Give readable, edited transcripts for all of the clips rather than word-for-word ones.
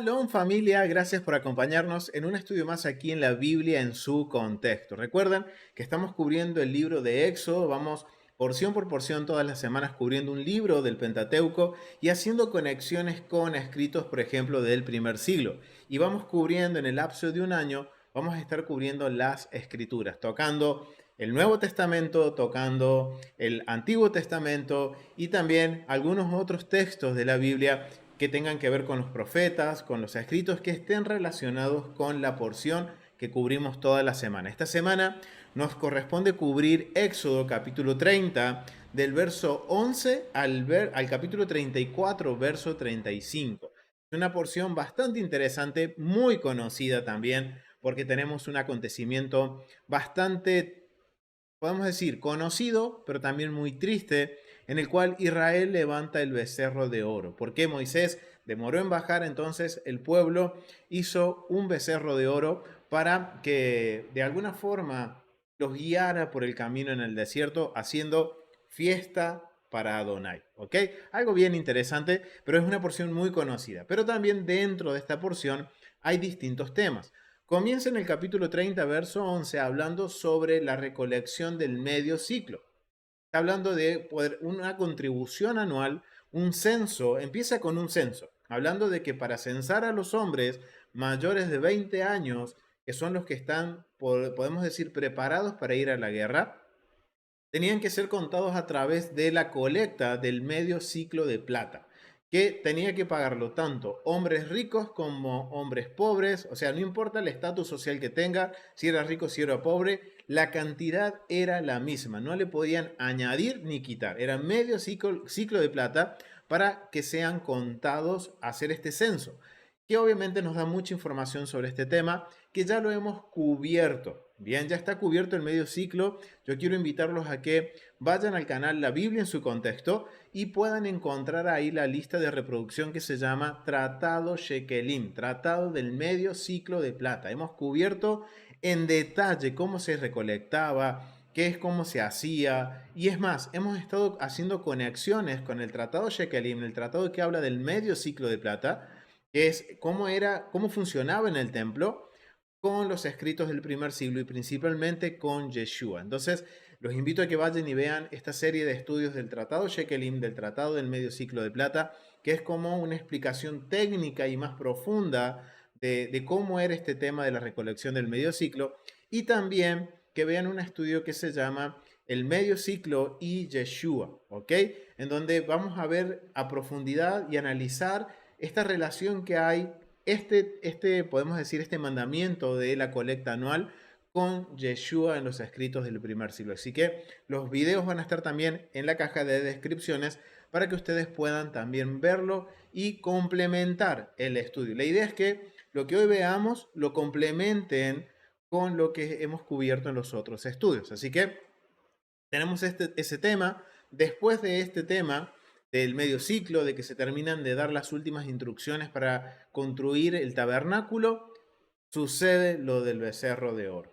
Shalom familia, gracias por acompañarnos en un estudio más aquí en la Biblia en su contexto. Recuerden que estamos cubriendo el libro de Éxodo, vamos porción por porción todas las semanas cubriendo un libro del Pentateuco y haciendo conexiones con escritos, por ejemplo, del primer siglo. Y vamos cubriendo en el lapso de un año, vamos a estar cubriendo las escrituras, tocando el Nuevo Testamento, tocando el Antiguo Testamento y también algunos otros textos de la Biblia que tengan que ver con los profetas, con los escritos que estén relacionados con la porción que cubrimos toda la semana. Esta semana nos corresponde cubrir Éxodo capítulo 30, del verso 11 al capítulo 34, verso 35. Es una porción bastante interesante, muy conocida también, porque tenemos un acontecimiento bastante, podemos decir, conocido, pero también muy triste, en el cual Israel levanta el becerro de oro. ¿Por qué Moisés demoró en bajar? Entonces el pueblo hizo un becerro de oro para que de alguna forma los guiara por el camino en el desierto, haciendo fiesta para Adonai. ¿Ok? Algo bien interesante, pero es una porción muy conocida. Pero también dentro de esta porción hay distintos temas. Comienza en el capítulo 30, verso 11, hablando sobre la recolección del medio ciclo. Está hablando de una contribución anual, un censo, empieza con un censo, hablando de que para censar a los hombres mayores de 20 años, que son los que están, podemos decir, preparados para ir a la guerra, tenían que ser contados a través de la colecta del medio ciclo de plata, que tenía que pagarlo tanto hombres ricos como hombres pobres, o sea, no importa el estatus social que tenga, si era rico, si era pobre, la cantidad era la misma, no le podían añadir ni quitar, era medio ciclo de plata para que sean contados a hacer este censo, que obviamente nos da mucha información sobre este tema, que ya lo hemos cubierto. Bien, ya está cubierto el medio ciclo. Yo quiero invitarlos a que vayan al canal La Biblia en su contexto y puedan encontrar ahí la lista de reproducción que se llama Tratado Shekelim, Tratado del Medio Ciclo de Plata. Hemos cubierto en detalle cómo se recolectaba, qué es cómo se hacía. Y es más, hemos estado haciendo conexiones con el Tratado Shekelim, el tratado que habla del medio ciclo de plata, que es cómo funcionaba en el templo con los escritos del primer siglo y principalmente con Yeshua. Entonces, los invito a que vayan y vean esta serie de estudios del Tratado Shekelim, del Tratado del Medio Ciclo de Plata, que es como una explicación técnica y más profunda de cómo era este tema de la recolección del medio ciclo, y también que vean un estudio que se llama El Medio Ciclo y Yeshua, ¿ok? En donde vamos a ver a profundidad y analizar esta relación que hay, podemos decir, este mandamiento de la colecta anual con Yeshua en los escritos del primer siglo. Así que los videos van a estar también en la caja de descripciones para que ustedes puedan también verlo y complementar el estudio. La idea es que lo que hoy veamos lo complementen con lo que hemos cubierto en los otros estudios. Así que tenemos ese tema. Después de este tema del medio ciclo, de que se terminan de dar las últimas instrucciones para construir el tabernáculo, sucede lo del becerro de oro.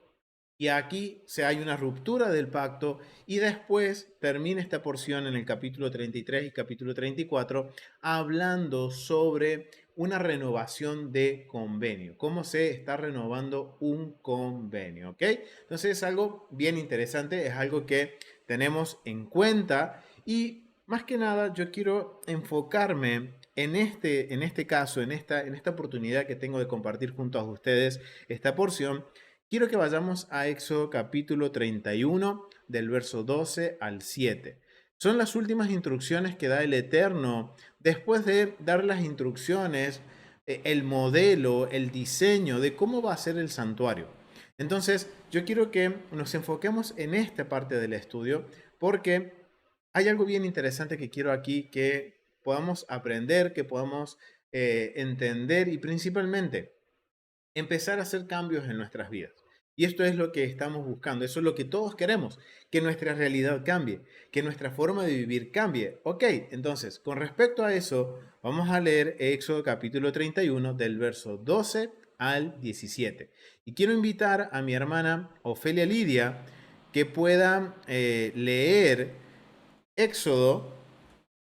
Y aquí se hay una ruptura del pacto y después termina esta porción en el capítulo 33 y capítulo 34 hablando sobre una renovación de convenio, cómo se está renovando un convenio, ¿ok? Entonces es algo bien interesante, es algo que tenemos en cuenta y más que nada yo quiero enfocarme en este caso, en esta oportunidad que tengo de compartir junto a ustedes esta porción. Quiero que vayamos a Éxodo capítulo 31, del verso 12 al 7. Son las últimas instrucciones que da el Eterno después de dar las instrucciones, el modelo, el diseño de cómo va a ser el santuario. Entonces, yo quiero que nos enfoquemos en esta parte del estudio porque hay algo bien interesante que quiero aquí que podamos aprender, que podamos entender y principalmente empezar a hacer cambios en nuestras vidas. Y esto es lo que estamos buscando, eso es lo que todos queremos, que nuestra realidad cambie, que nuestra forma de vivir cambie. Ok, entonces, con respecto a eso, vamos a leer Éxodo capítulo 31 del verso 12 al 17. Y quiero invitar a mi hermana Ofelia Lidia que pueda leer Éxodo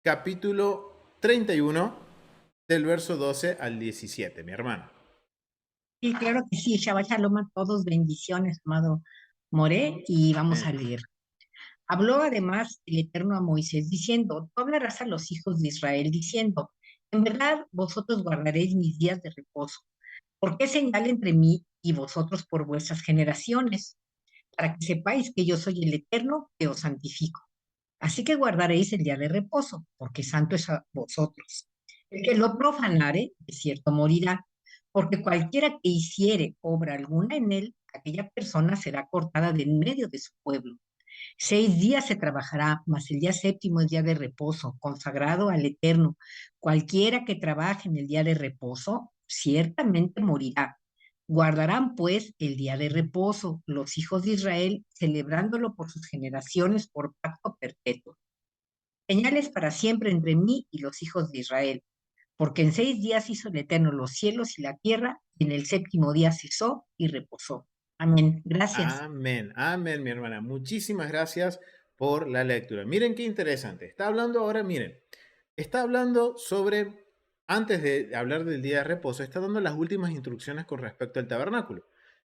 capítulo 31 del verso 12 al 17, mi hermana. Sí, claro que sí, Shabbat Shalom a todos, bendiciones, amado More, y vamos a Amén. leer. Habló además el Eterno a Moisés diciendo, tú hablarás a los hijos de Israel diciendo, en verdad vosotros guardaréis mis días de reposo, porque es señal entre mí y vosotros por vuestras generaciones, para que sepáis que yo soy el Eterno que os santifico. Así que guardaréis el día de reposo, porque santo es a vosotros. El que lo profanare, de cierto morirá, porque cualquiera que hiciere obra alguna en él, aquella persona será cortada de en medio de su pueblo. 6 días se trabajará, mas el día séptimo es día de reposo, consagrado al Eterno. Cualquiera que trabaje en el día de reposo, ciertamente morirá. Guardarán pues el día de reposo los hijos de Israel, celebrándolo por sus generaciones por pacto perpetuo. Señales para siempre entre mí y los hijos de Israel, porque en 6 días hizo el Eterno los cielos y la tierra, y en el séptimo día cesó y reposó. Amén. Gracias. Amén, amén, mi hermana. Muchísimas gracias por la lectura. Miren qué interesante. Está hablando ahora, miren, está hablando sobre, antes de hablar del día de reposo, está dando las últimas instrucciones con respecto al tabernáculo.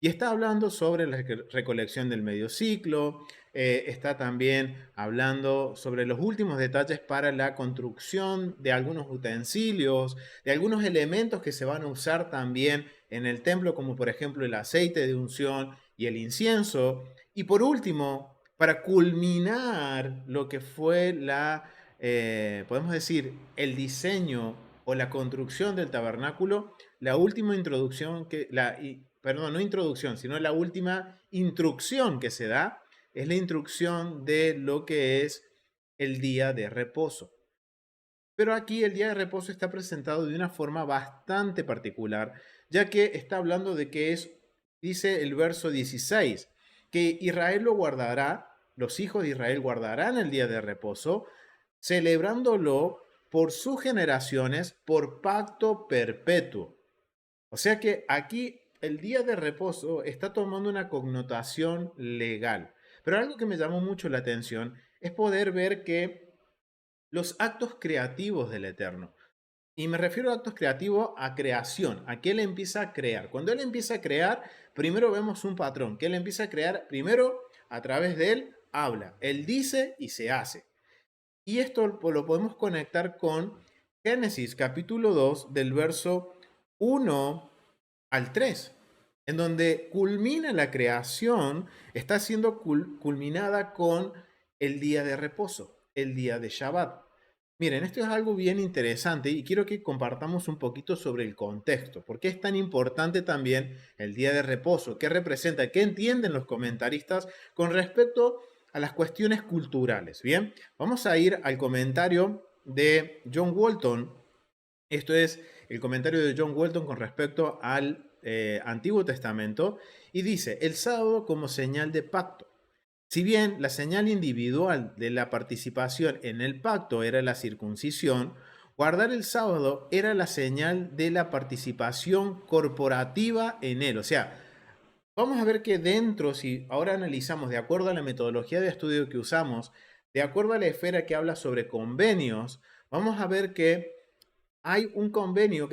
Y está hablando sobre la recolección del medio ciclo, está también hablando sobre los últimos detalles para la construcción de algunos utensilios, de algunos elementos que se van a usar también en el templo, como por ejemplo el aceite de unción y el incienso. Y por último, para culminar lo que fue podemos decir, el diseño o la construcción del tabernáculo, la última introducción perdón, no introducción, sino la última instrucción que se da es la instrucción de lo que es el día de reposo. Pero aquí el día de reposo está presentado de una forma bastante particular, ya que está hablando de que dice el verso 16, que Israel lo guardará, los hijos de Israel guardarán el día de reposo, celebrándolo por sus generaciones por pacto perpetuo. O sea que aquí el día de reposo está tomando una connotación legal. Pero algo que me llamó mucho la atención es poder ver que los actos creativos del Eterno, y me refiero a actos creativos a creación, a que Él empieza a crear. Cuando Él empieza a crear, primero vemos un patrón, que Él empieza a crear, primero a través de Él habla, Él dice y se hace. Y esto lo podemos conectar con Génesis capítulo 2 del verso 1 al 3, en donde culmina la creación, está siendo culminada con el día de reposo, el día de Shabbat. Miren, esto es algo bien interesante y quiero que compartamos un poquito sobre el contexto. ¿Por qué es tan importante también el día de reposo? ¿Qué representa? ¿Qué entienden los comentaristas con respecto a las cuestiones culturales? Bien, vamos a ir al comentario de John Walton. Esto es el comentario de John Walton con respecto al Antiguo Testamento y dice, el sábado como señal de pacto. Si bien la señal individual de la participación en el pacto era la circuncisión, guardar el sábado era la señal de la participación corporativa en él. O sea, vamos a ver que dentro, si ahora analizamos de acuerdo a la metodología de estudio que usamos, de acuerdo a la esfera que habla sobre convenios, vamos a ver que hay un convenio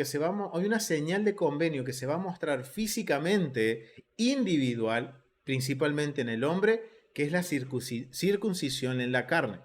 hay una señal de convenio que se va a mostrar físicamente individual, principalmente en el hombre, que es la circuncisión en la carne.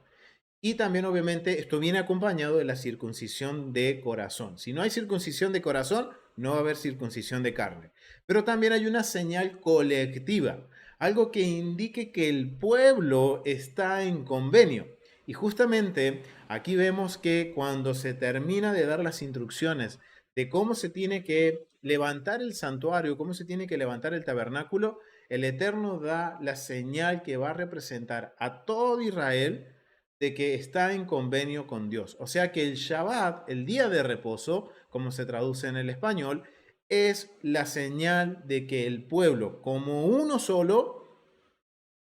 Y también obviamente esto viene acompañado de la circuncisión de corazón. Si no hay circuncisión de corazón, no va a haber circuncisión de carne. Pero también hay una señal colectiva, algo que indique que el pueblo está en convenio. Y justamente aquí vemos que cuando se termina de dar las instrucciones de cómo se tiene que levantar el santuario, cómo se tiene que levantar el tabernáculo, el Eterno da la señal que va a representar a todo Israel de que está en convenio con Dios. O sea que el Shabbat, el día de reposo, como se traduce en el español, es la señal de que el pueblo, como uno solo,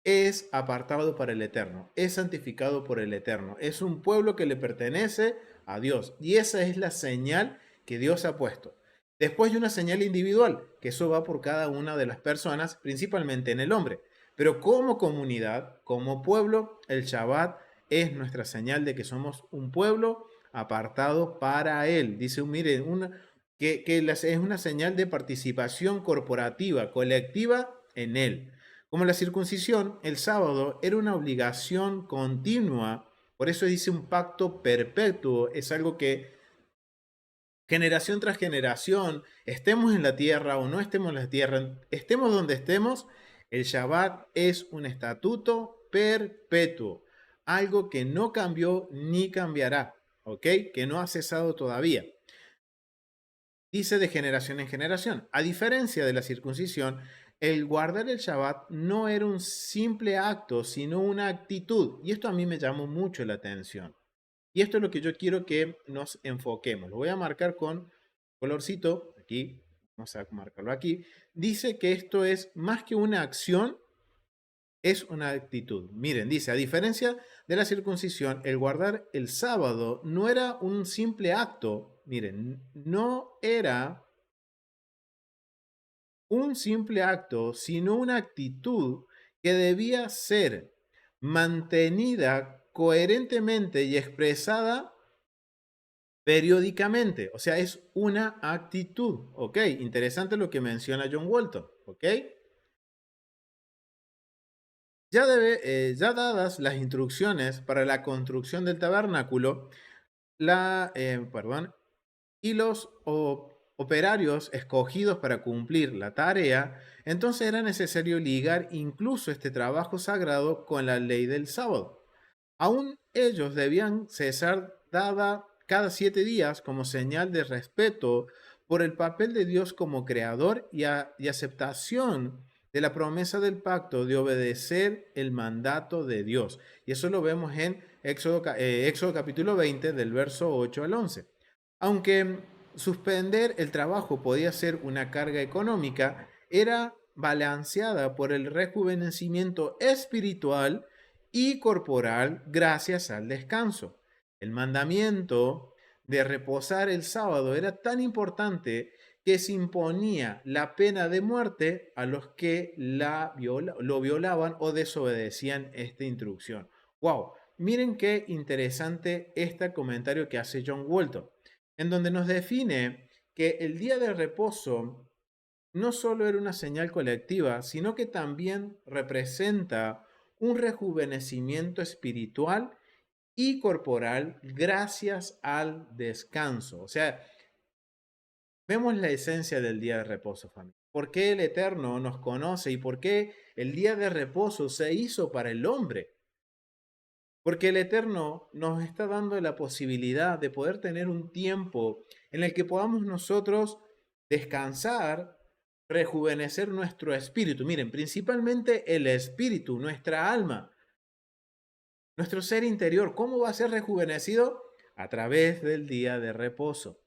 es apartado para el Eterno, es santificado por el Eterno, es un pueblo que le pertenece a Dios. Y esa es la señal que Dios ha puesto. Después hay una señal individual, que eso va por cada una de las personas, principalmente en el hombre. Pero como comunidad, como pueblo, el Shabbat es nuestra señal de que somos un pueblo apartado para Él. Dice, miren, es una señal de participación corporativa, colectiva en Él. Como la circuncisión, el sábado era una obligación continua, por eso dice un pacto perpetuo, es algo que generación tras generación, estemos en la tierra o no estemos en la tierra, estemos donde estemos, el Shabbat es un estatuto perpetuo, algo que no cambió ni cambiará, ¿ok? Que no ha cesado todavía. Dice de generación en generación. A diferencia de la circuncisión, el guardar el Shabbat no era un simple acto, sino una actitud. Y esto a mí me llamó mucho la atención. Y esto es lo que yo quiero que nos enfoquemos. Lo voy a marcar con colorcito, aquí, vamos a marcarlo aquí. Dice que esto es más que una acción, es una actitud. Miren, dice, a diferencia de la circuncisión, el guardar el sábado no era un simple acto. Miren, no era un simple acto, sino una actitud que debía ser mantenida coherentemente y expresada periódicamente. O sea, es una actitud. ¿Ok? Interesante lo que menciona John Walton. ¿Ok? Ya dadas las instrucciones para la construcción del tabernáculo, y los operarios escogidos para cumplir la tarea, entonces era necesario ligar incluso este trabajo sagrado con la ley del sábado. Aún ellos debían cesar dada cada 7 días como señal de respeto por el papel de Dios como creador y aceptación de la promesa del pacto de obedecer el mandato de Dios. Y eso lo vemos en Éxodo capítulo 20 del verso 8 al 11. Aunque suspender el trabajo podía ser una carga económica, era balanceada por el rejuvenecimiento espiritual y corporal gracias al descanso. El mandamiento de reposar el sábado era tan importante que se imponía la pena de muerte a los que lo violaban o desobedecían esta instrucción. ¡Wow! Miren qué interesante este comentario que hace John Walton, en donde nos define que el día de reposo no solo era una señal colectiva, sino que también representa un rejuvenecimiento espiritual y corporal gracias al descanso. O sea, vemos la esencia del día de reposo, familia. ¿Por qué el Eterno nos conoce y por qué el día de reposo se hizo para el hombre? Porque el Eterno nos está dando la posibilidad de poder tener un tiempo en el que podamos nosotros descansar, rejuvenecer nuestro espíritu. Miren, principalmente el espíritu, nuestra alma, nuestro ser interior. ¿Cómo va a ser rejuvenecido? A través del día de reposo.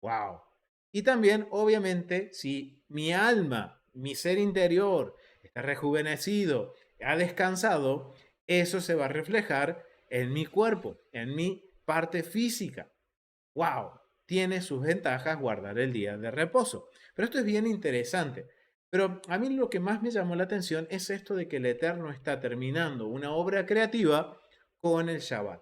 ¡Wow! Y también, obviamente, si mi alma, mi ser interior está rejuvenecido, ha descansado, eso se va a reflejar en mi cuerpo, en mi parte física. ¡Wow! Tiene sus ventajas guardar el día de reposo. Pero esto es bien interesante. Pero a mí lo que más me llamó la atención es esto de que el Eterno está terminando una obra creativa con el Shabbat.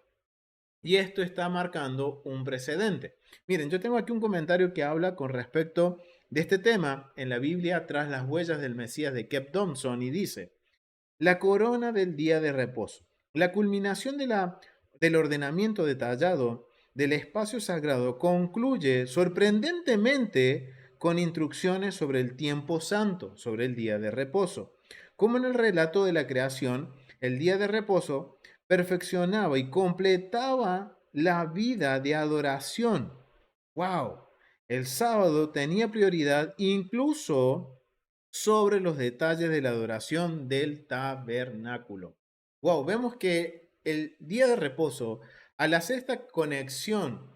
Y esto está marcando un precedente. Miren, yo tengo aquí un comentario que habla con respecto de este tema en la Biblia tras las huellas del Mesías de Kep Thompson y dice, la corona del día de reposo, la culminación del ordenamiento detallado del espacio sagrado concluye sorprendentemente con instrucciones sobre el tiempo santo, sobre el día de reposo. Como en el relato de la creación, el día de reposo perfeccionaba y completaba la vida de adoración. ¡Wow! El sábado tenía prioridad incluso sobre los detalles de la adoración del tabernáculo. ¡Wow! Vemos que el día de reposo, al hacer esta conexión,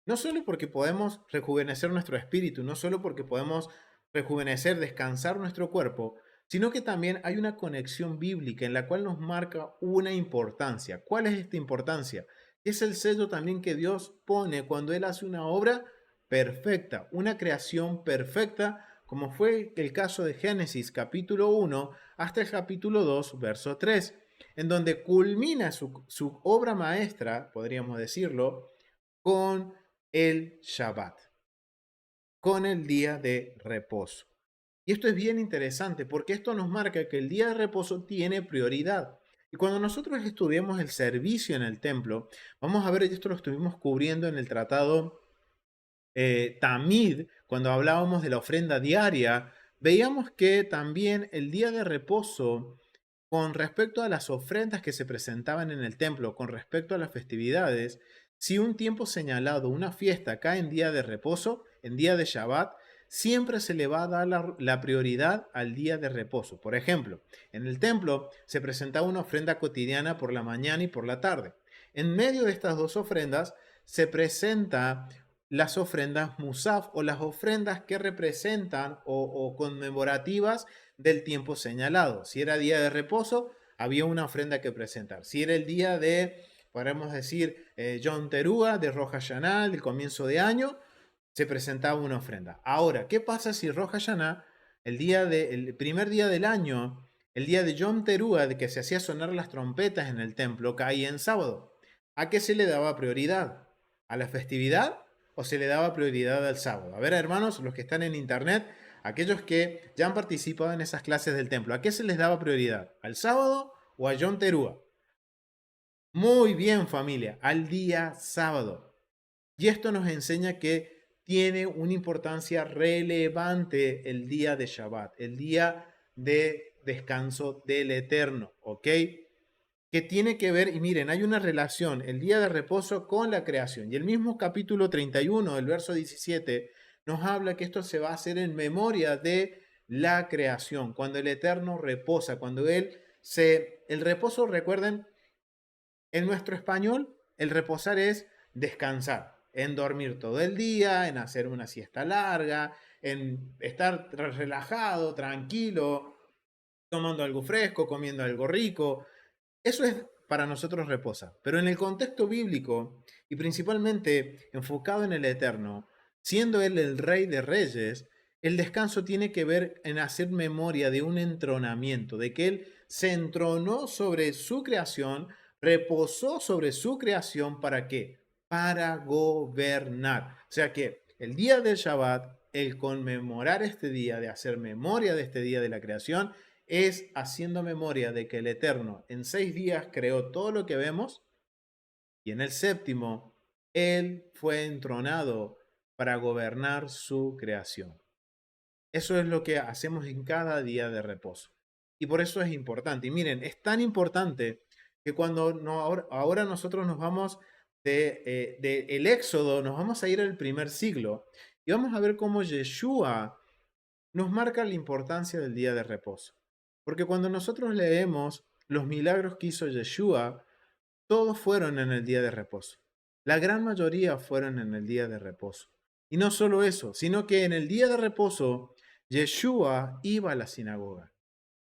no solo porque podemos rejuvenecer nuestro espíritu, no solo porque podemos rejuvenecer, descansar nuestro cuerpo, sino que también hay una conexión bíblica en la cual nos marca una importancia. ¿Cuál es esta importancia? Es el sello también que Dios pone cuando Él hace una obra perfecta, una creación perfecta, como fue el caso de Génesis capítulo 1 hasta el capítulo 2, verso 3, en donde culmina su obra maestra, podríamos decirlo, con el Shabbat, con el día de reposo. Y esto es bien interesante porque esto nos marca que el día de reposo tiene prioridad. Y cuando nosotros estudiamos el servicio en el templo, vamos a ver, y esto lo estuvimos cubriendo en el tratado Tamid, cuando hablábamos de la ofrenda diaria, veíamos que también el día de reposo, con respecto a las ofrendas que se presentaban en el templo, con respecto a las festividades, si un tiempo señalado, una fiesta cae en día de reposo, en día de Shabbat, siempre se le va a dar la prioridad al día de reposo. Por ejemplo, en el templo se presentaba una ofrenda cotidiana por la mañana y por la tarde. En medio de estas dos ofrendas se presenta las ofrendas Musaf o las ofrendas que representan o conmemorativas del tiempo señalado. Si era día de reposo, había una ofrenda que presentar. Si era el día de, podemos decir, Yom Teruah, de Rosh Hashanah, del comienzo de año, se presentaba una ofrenda. Ahora, ¿qué pasa si Rosh Hashanah, el primer día del año, el día de Yom Teruah, de que se hacía sonar las trompetas en el templo, caía en sábado? ¿A qué se le daba prioridad? ¿A la festividad o se le daba prioridad al sábado? A ver, hermanos, los que están en internet, aquellos que ya han participado en esas clases del templo, ¿a qué se les daba prioridad? ¿Al sábado o a Yom Teruah? Muy bien, familia, al día sábado. Y esto nos enseña que tiene una importancia relevante el día de Shabbat, el día de descanso del Eterno, ¿ok? Que tiene que ver, y miren, hay una relación, el día de reposo con la creación. Y el mismo capítulo 31, el verso 17, nos habla que esto se va a hacer en memoria de la creación, cuando el Eterno reposa, cuando el reposo, recuerden, en nuestro español, el reposar es descansar, en dormir todo el día, en hacer una siesta larga, en estar relajado, tranquilo, tomando algo fresco, comiendo algo rico. Eso es para nosotros reposa. Pero en el contexto bíblico, y principalmente enfocado en el Eterno, siendo Él el Rey de Reyes, el descanso tiene que ver en hacer memoria de un entronamiento, de que Él se entronó sobre su creación, reposó sobre su creación, ¿para qué? Para gobernar. O sea que el día del Shabbat, el conmemorar este día, de hacer memoria de este día de la creación, es haciendo memoria de que el Eterno en 6 días creó todo lo que vemos y en el séptimo Él fue entronado para gobernar su creación. Eso es lo que hacemos en cada día de reposo. Y por eso es importante. Y miren, es tan importante que cuando ahora nosotros nos vamos de el Éxodo, nos vamos a ir al primer siglo y vamos a ver cómo Yeshua nos marca la importancia del día de reposo. Porque cuando nosotros leemos los milagros que hizo Yeshua, todos fueron en el día de reposo. La gran mayoría fueron en el día de reposo. Y no solo eso, sino que en el día de reposo, Yeshua iba a la sinagoga.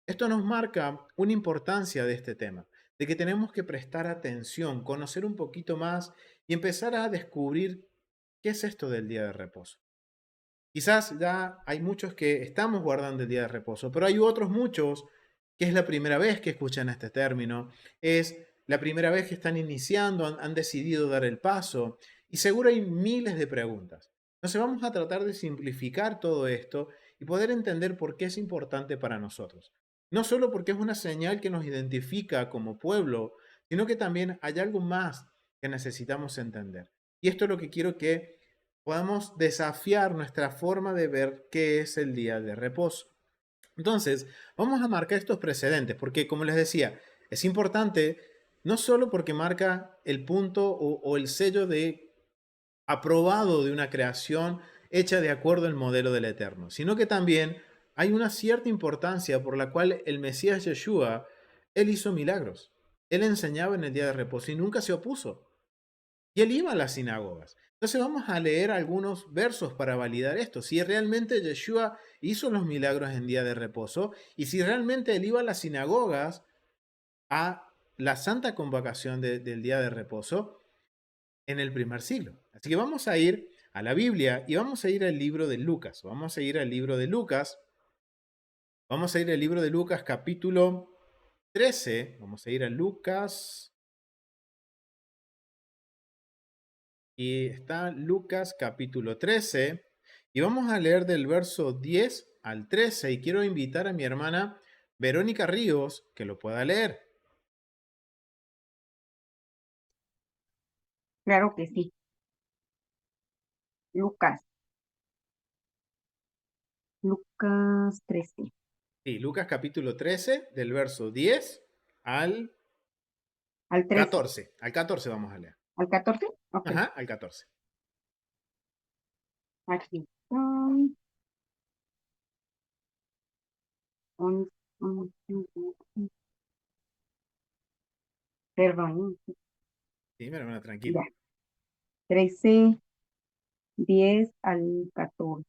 Esto nos marca una importancia de este tema, de que tenemos que prestar atención, conocer un poquito más y empezar a descubrir qué es esto del día de reposo. Quizás ya hay muchos que estamos guardando el día de reposo, pero hay otros muchos que es la primera vez que escuchan este término, es la primera vez que están iniciando, han decidido dar el paso y seguro hay miles de preguntas. Entonces vamos a tratar de simplificar todo esto y poder entender por qué es importante para nosotros. No solo porque es una señal que nos identifica como pueblo, sino que también hay algo más que necesitamos entender. Y esto es lo que quiero que podamos desafiar nuestra forma de ver qué es el día de reposo. Entonces, vamos a marcar estos precedentes, porque como les decía, es importante no solo porque marca el punto o el sello de aprobado de una creación hecha de acuerdo al modelo del Eterno, sino que también hay una cierta importancia por la cual el Mesías Yeshua, él hizo milagros. Él enseñaba en el día de reposo y nunca se opuso. Y él iba a las sinagogas. Entonces vamos a leer algunos versos para validar esto. Si realmente Yeshua hizo los milagros en día de reposo y si realmente él iba a las sinagogas a la santa convocación del día de reposo en el primer siglo. Así que vamos a ir a la Biblia y vamos a ir al libro de Lucas. Vamos a ir al libro de Lucas. Vamos a ir al libro de Lucas capítulo 13. Vamos a ir a Lucas y está Lucas capítulo 13 y vamos a leer del verso 10 al 13 y quiero invitar a mi hermana Verónica Ríos que lo pueda leer. Claro que sí. Lucas, Lucas 13. Sí, Lucas capítulo 13 del verso 10 al ¿Al 13? 14. Al 14 vamos a leer. ¿Al 14? Ok, Ajá, al 14. aquí está. 11, 11, perdón, Sí, mi hermana, tranquila. ya. 13, 10 al 14.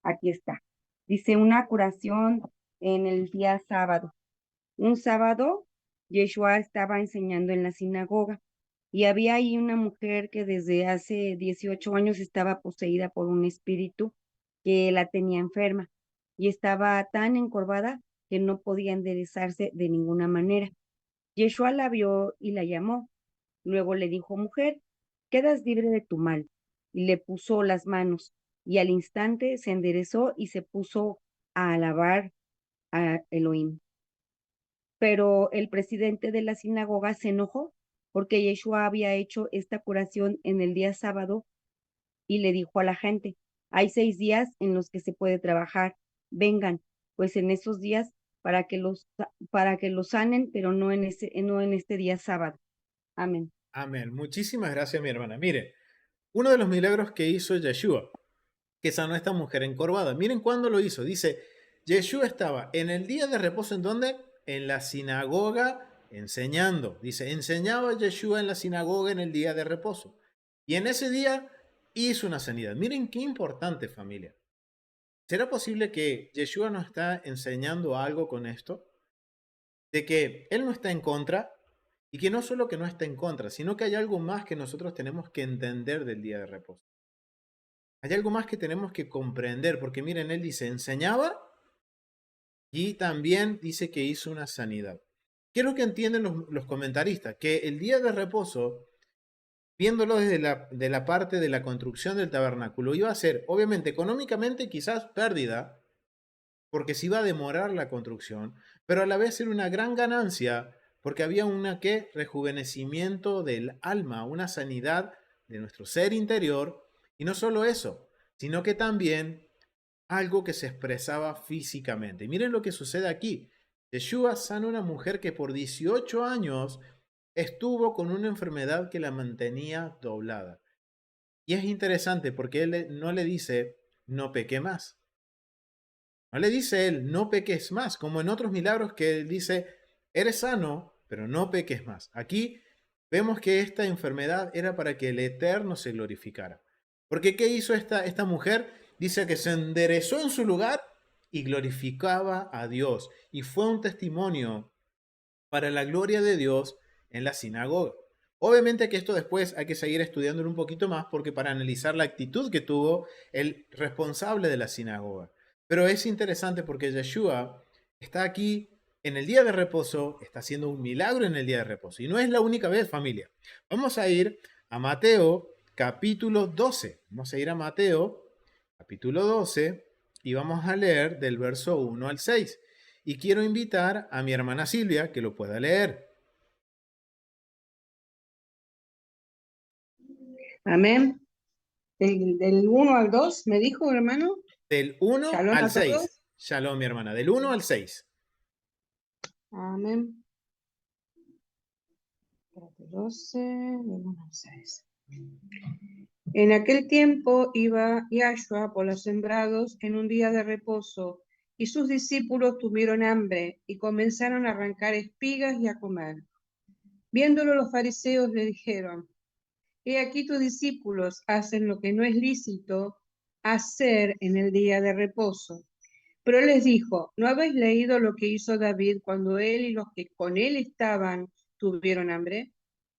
Aquí está. Dice una curación en el día sábado. Un sábado, Yeshua estaba enseñando en la sinagoga y había ahí una mujer que desde hace 18 años estaba poseída por un espíritu que la tenía enferma y estaba tan encorvada que no podía enderezarse de ninguna manera. Yeshua la vio y la llamó. Luego le dijo, mujer, quedas libre de tu mal. Y le puso las manos y al instante se enderezó y se puso a alabar a Elohim. Pero el presidente de la sinagoga se enojó porque Yeshua había hecho esta curación en el día sábado y le dijo a la gente, hay 6 días en los que se puede trabajar, vengan, pues en esos días para que los sanen, pero no en este día sábado. Amén. Amén. Muchísimas gracias, mi hermana. Mire, uno de los milagros que hizo Yeshua, que sanó a esta mujer encorvada. Miren cuándo lo hizo. Dice, Yeshua estaba en el día de reposo, ¿en dónde? En la sinagoga enseñando. Dice, enseñaba Yeshua en la sinagoga en el día de reposo. Y en ese día hizo una sanidad. Miren qué importante, familia. ¿Será posible que Yeshua nos está enseñando algo con esto? De que Él no está en contra y que no solo que no está en contra, sino que hay algo más que nosotros tenemos que entender del día de reposo. Hay algo más que tenemos que comprender, porque miren, Él dice, enseñaba y también dice que hizo una sanidad. ¿Qué es lo que entienden los comentaristas? Que el día de reposo, viéndolo desde de la parte de la construcción del tabernáculo, iba a ser, obviamente, económicamente quizás pérdida, porque se iba a demorar la construcción, pero a la vez era una gran ganancia, porque había una que rejuvenecimiento del alma, una sanidad de nuestro ser interior, y no solo eso, sino que también algo que se expresaba físicamente. Miren lo que sucede aquí. Yeshua sana a una mujer que por 18 años estuvo con una enfermedad que la mantenía doblada. Y es interesante porque él no le dice, no peque más. No le dice él, no peques más, como en otros milagros que él dice, eres sano, pero no peques más. Aquí vemos que esta enfermedad era para que el Eterno se glorificara. Porque ¿qué hizo esta mujer? Dice que se enderezó en su lugar y glorificaba a Dios. Y fue un testimonio para la gloria de Dios en la sinagoga. Obviamente que esto después hay que seguir estudiándolo un poquito más porque para analizar la actitud que tuvo el responsable de la sinagoga. Pero es interesante porque Yeshua está aquí en el día de reposo, está haciendo un milagro en el día de reposo. Y no es la única vez, familia. Vamos a ir a Mateo capítulo 12. Vamos a ir a Mateo capítulo 12 y vamos a leer del verso 1 al 6. Y quiero invitar a mi hermana Silvia que lo pueda leer. Amén. Del 1 al 2, me dijo, hermano. Del 1 Shalom al a 6. todos. Shalom, mi hermana. Del 1 al 6. Amén. 12, del 1 al 6. En aquel tiempo iba Yahshua por los sembrados en un día de reposo, y sus discípulos tuvieron hambre y comenzaron a arrancar espigas y a comer. Viéndolo los fariseos le dijeron, he aquí tus discípulos hacen lo que no es lícito hacer en el día de reposo. Pero él les dijo, ¿no habéis leído lo que hizo David cuando él y los que con él estaban tuvieron hambre?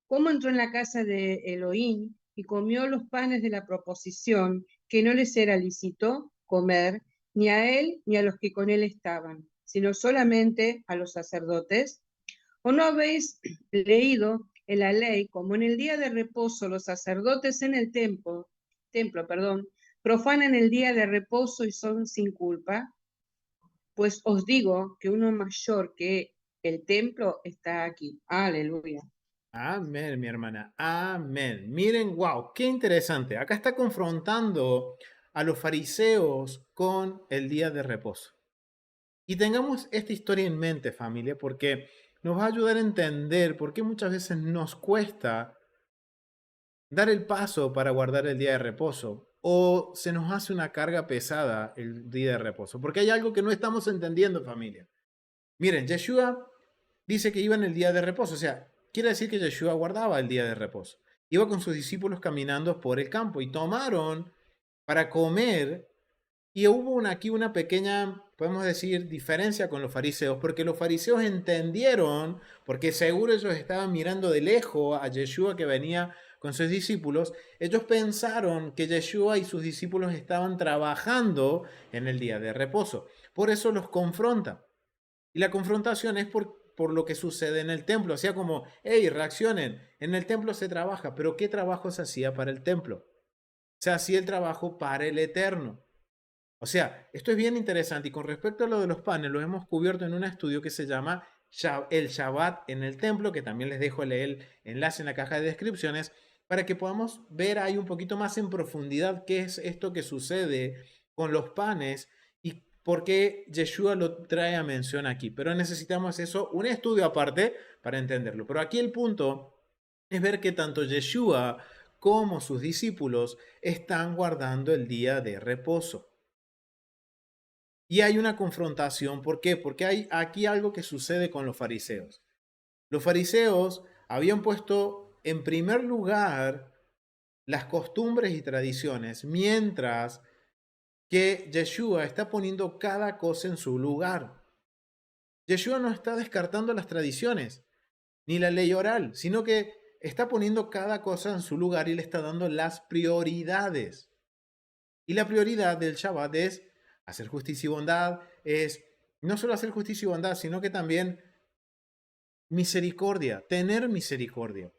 ¿Cómo entró en la casa de Elohim y comió los panes de la proposición que no les era lícito comer ni a él ni a los que con él estaban, sino solamente a los sacerdotes? ¿O no habéis leído en la ley, como en el día de reposo los sacerdotes en el templo, profanan el día de reposo y son sin culpa, pues os digo que uno mayor que el templo está aquí. Aleluya. Amén, mi hermana. Amén. Miren, wow, qué interesante. Acá está confrontando a los fariseos con el día de reposo. Y tengamos esta historia en mente, familia, porque nos va a ayudar a entender por qué muchas veces nos cuesta dar el paso para guardar el día de reposo o se nos hace una carga pesada el día de reposo. Porque hay algo que no estamos entendiendo, familia. Miren, Yeshua dice que iba en el día de reposo, o sea, quiere decir que Yeshua guardaba el día de reposo. Iba con sus discípulos caminando por el campo y tomaron para comer. Y hubo aquí una pequeña, podemos decir, diferencia con los fariseos, porque los fariseos entendieron, porque seguro ellos estaban mirando de lejos a Yeshua que venía con sus discípulos, ellos pensaron que Yeshua y sus discípulos estaban trabajando en el día de reposo. Por eso los confronta. Y la confrontación es por lo que sucede en el templo. O sea, como, hey, reaccionen, en el templo se trabaja, pero ¿qué trabajo se hacía para el templo? Se hacía el trabajo para el Eterno. O sea, esto es bien interesante y con respecto a lo de los panes, lo hemos cubierto en un estudio que se llama El Shabbat en el templo, que también les dejo el enlace en la caja de descripciones, para que podamos ver ahí un poquito más en profundidad qué es esto que sucede con los panes y por qué Yeshua lo trae a mención aquí. Pero necesitamos eso, un estudio aparte para entenderlo. Pero aquí el punto es ver que tanto Yeshua como sus discípulos están guardando el día de reposo. Y hay una confrontación. ¿Por qué? Porque hay aquí algo que sucede con los fariseos. Los fariseos habían puesto en primer lugar las costumbres y tradiciones, mientras que Yeshua está poniendo cada cosa en su lugar. Yeshua no está descartando las tradiciones ni la ley oral, sino que está poniendo cada cosa en su lugar y le está dando las prioridades. Y la prioridad del Shabbat es hacer justicia y bondad, es no solo hacer justicia y bondad, sino que también misericordia, tener misericordia.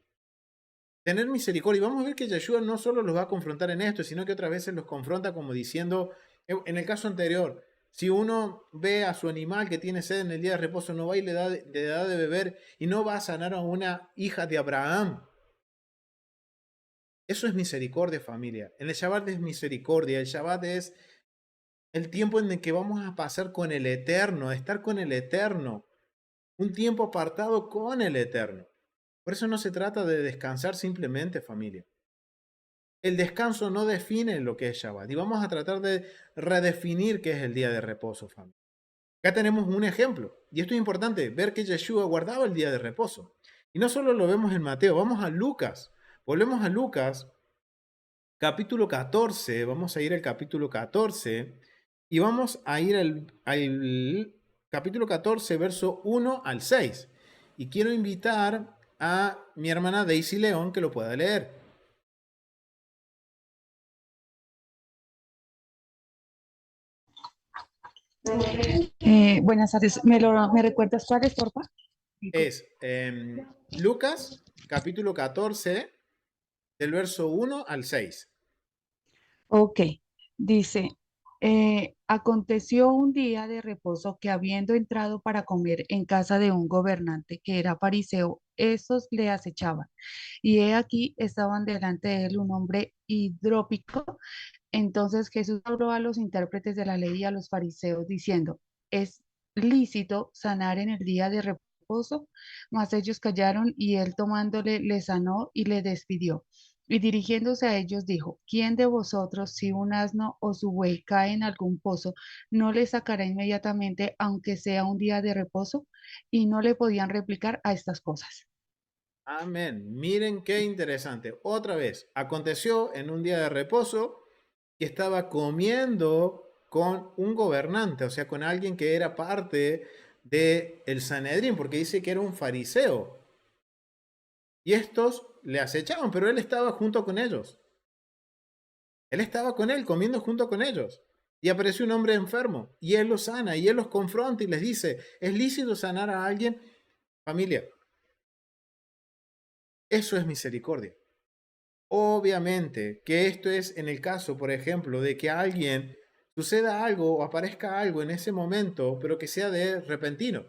Tener misericordia. Y vamos a ver que Yeshua no solo los va a confrontar en esto, sino que otras veces los confronta como diciendo, en el caso anterior, si uno ve a su animal que tiene sed en el día de reposo, no va y le da de beber y no va a sanar a una hija de Abraham. Eso es misericordia, familia. En el Shabbat es misericordia. El Shabbat es el tiempo en el que vamos a pasar con el Eterno, estar con el Eterno. Un tiempo apartado con el Eterno. Por eso no se trata de descansar simplemente, familia. El descanso no define lo que es Shabbat. Y vamos a tratar de redefinir qué es el día de reposo, familia. Acá tenemos un ejemplo. Y esto es importante, ver que Yeshua guardaba el día de reposo. Y no solo lo vemos en Mateo, vamos a Lucas. Volvemos a Lucas, capítulo 14. Vamos a ir al capítulo 14. Y vamos a ir al capítulo 14, verso 1 al 6. Y quiero invitar a mi hermana Daisy León que lo pueda leer. Buenas tardes. ¿Me recuerdas cuáles, por favor? Es Lucas, capítulo 14, del verso 1 al 6. Ok, dice, aconteció un día de reposo que habiendo entrado para comer en casa de un gobernante que era fariseo, estos le acechaban. Y he aquí estaban delante de él un hombre hidrópico. Entonces Jesús habló a los intérpretes de la ley y a los fariseos diciendo, ¿es lícito sanar en el día de reposo? Mas ellos callaron y él tomándole le sanó y le despidió. Y dirigiéndose a ellos dijo, ¿quién de vosotros, si un asno o su buey cae en algún pozo, no le sacará inmediatamente, aunque sea un día de reposo? Y no le podían replicar a estas cosas. Amén. Miren qué interesante. Otra vez, aconteció en un día de reposo que estaba comiendo con un gobernante, o sea, con alguien que era parte del Sanedrín, porque dice que era un fariseo. Y estos le acechaban, pero él estaba junto con ellos. Él estaba con él, comiendo junto con ellos. Y apareció un hombre enfermo, y él los sana, y él los confronta y les dice, ¿es lícito sanar a alguien? Familia, Eso es misericordia. Obviamente que esto es en el caso, por ejemplo, de que a alguien suceda algo o aparezca algo en ese momento, pero que sea de repentino.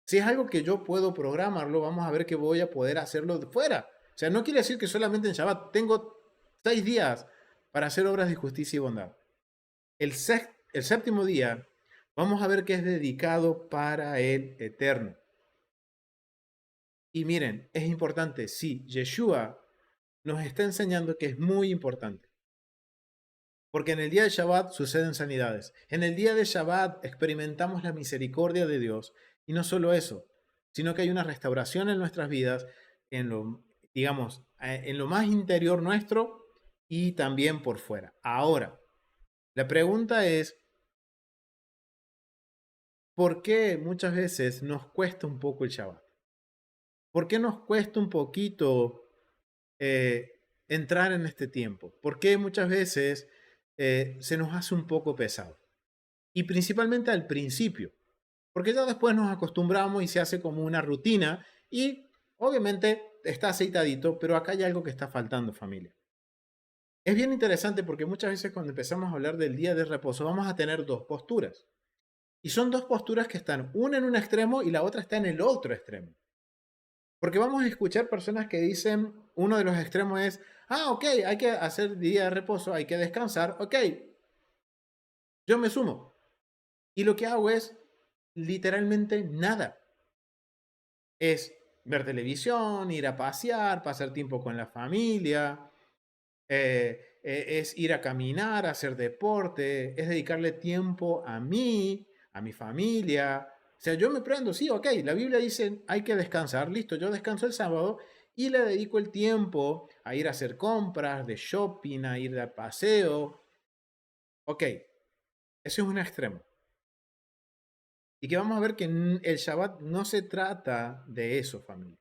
Si es algo que yo puedo programarlo, vamos a ver que voy a poder hacerlo de fuera. O sea, no quiere decir que solamente en Shabbat tengo 6 días para hacer obras de justicia y bondad. El séptimo día, vamos a ver que es dedicado para el Eterno. Y miren, es importante, sí, Yeshua nos está enseñando que es muy importante. Porque en el día de Shabbat suceden sanidades. En el día de Shabbat experimentamos la misericordia de Dios. Y no solo eso, sino que hay una restauración en nuestras vidas, en lo, digamos, en lo más interior nuestro y también por fuera. Ahora, la pregunta es, ¿por qué muchas veces nos cuesta un poco el Shabbat? ¿Por qué nos cuesta un poquito entrar en este tiempo? ¿Por qué muchas veces se nos hace un poco pesado? Y principalmente al principio, porque ya después nos acostumbramos y se hace como una rutina y obviamente está aceitadito, pero acá hay algo que está faltando, familia. Es bien interesante porque muchas veces cuando empezamos a hablar del día de reposo vamos a tener dos posturas. Y son dos posturas que están una en un extremo y la otra está en el otro extremo. Porque vamos a escuchar personas que dicen, uno de los extremos es, ok, hay que hacer día de reposo, hay que descansar, ok, yo me sumo. Y lo que hago es literalmente nada. Es ver televisión, ir a pasear, pasar tiempo con la familia, es ir a caminar, hacer deporte, es dedicarle tiempo a mí, a mi familia. O sea, yo me prendo, sí, ok, la Biblia dice hay que descansar, listo, yo descanso el sábado y le dedico el tiempo a ir a hacer compras, de shopping, a ir de paseo. Ok, eso es un extremo. Y que vamos a ver que el Shabbat no se trata de eso, familia.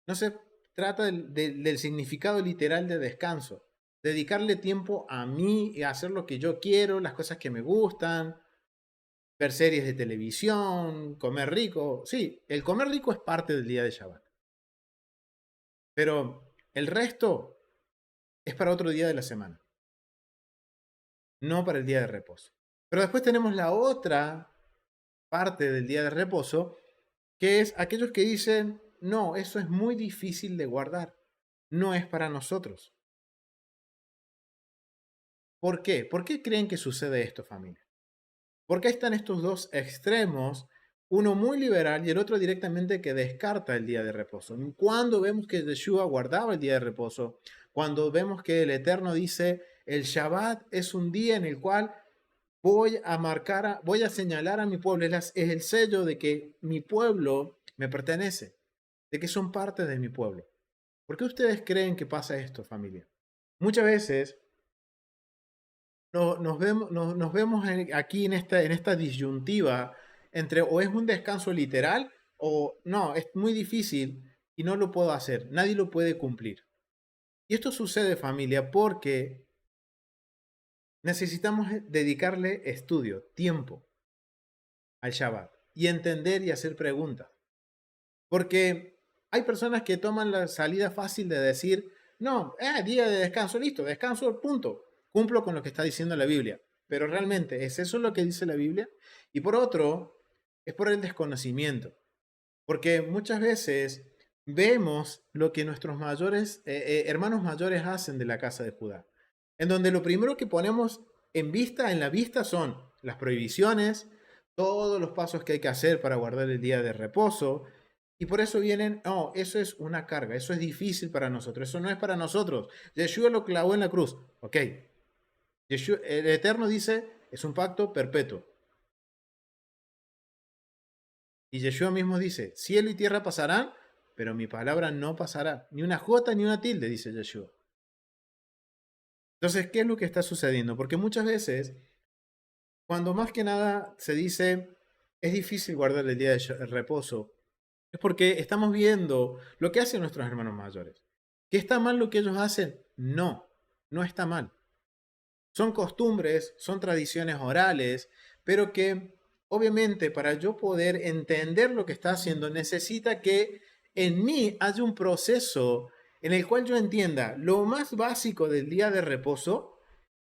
No se trata del significado literal de descanso. Dedicarle tiempo a mí y hacer lo que yo quiero, las cosas que me gustan, ver series de televisión, comer rico. Sí, el comer rico es parte del día de Shabbat. Pero el resto es para otro día de la semana, no para el día de reposo. Pero después tenemos la otra parte del día de reposo, que es aquellos que dicen, no, eso es muy difícil de guardar, no es para nosotros. ¿Por qué? ¿Por qué creen que sucede esto, familia? Porque están estos dos extremos, uno muy liberal y el otro directamente que descarta el día de reposo. Cuando vemos que Yeshua guardaba el día de reposo, cuando vemos que el Eterno dice, el Shabbat es un día en el cual voy a señalar a mi pueblo, es el sello de que mi pueblo me pertenece, de que son parte de mi pueblo. ¿Por qué ustedes creen que pasa esto, familia? Muchas veces nos vemos aquí en esta disyuntiva entre o es un descanso literal o no, es muy difícil y no lo puedo hacer, nadie lo puede cumplir. Y esto sucede, familia, porque necesitamos dedicarle estudio, tiempo al Shabbat y entender y hacer preguntas. Porque hay personas que toman la salida fácil de decir, no, día de descanso, listo, descanso, punto. Cumplo con lo que está diciendo la Biblia. Pero realmente, ¿es eso lo que dice la Biblia? Y por otro, es por el desconocimiento. Porque muchas veces vemos lo que nuestros mayores, hermanos mayores hacen de la casa de Judá. En donde lo primero que ponemos en la vista son las prohibiciones, todos los pasos que hay que hacer para guardar el día de reposo, y por eso vienen, no, eso es una carga, eso es difícil para nosotros, eso no es para nosotros. Yeshua lo clavó en la cruz. Ok. Yeshua, el Eterno dice, es un pacto perpetuo. Y Yeshua mismo dice, cielo y tierra pasarán, pero mi palabra no pasará. Ni una jota ni una tilde, dice Yeshua. Entonces, ¿qué es lo que está sucediendo? Porque muchas veces, cuando más que nada se dice, es difícil guardar el día de reposo, es porque estamos viendo lo que hacen nuestros hermanos mayores. ¿Que está mal lo que ellos hacen? No, no está mal. Son costumbres, son tradiciones orales, pero que obviamente para yo poder entender lo que está haciendo necesita que en mí haya un proceso en el cual yo entienda lo más básico del día de reposo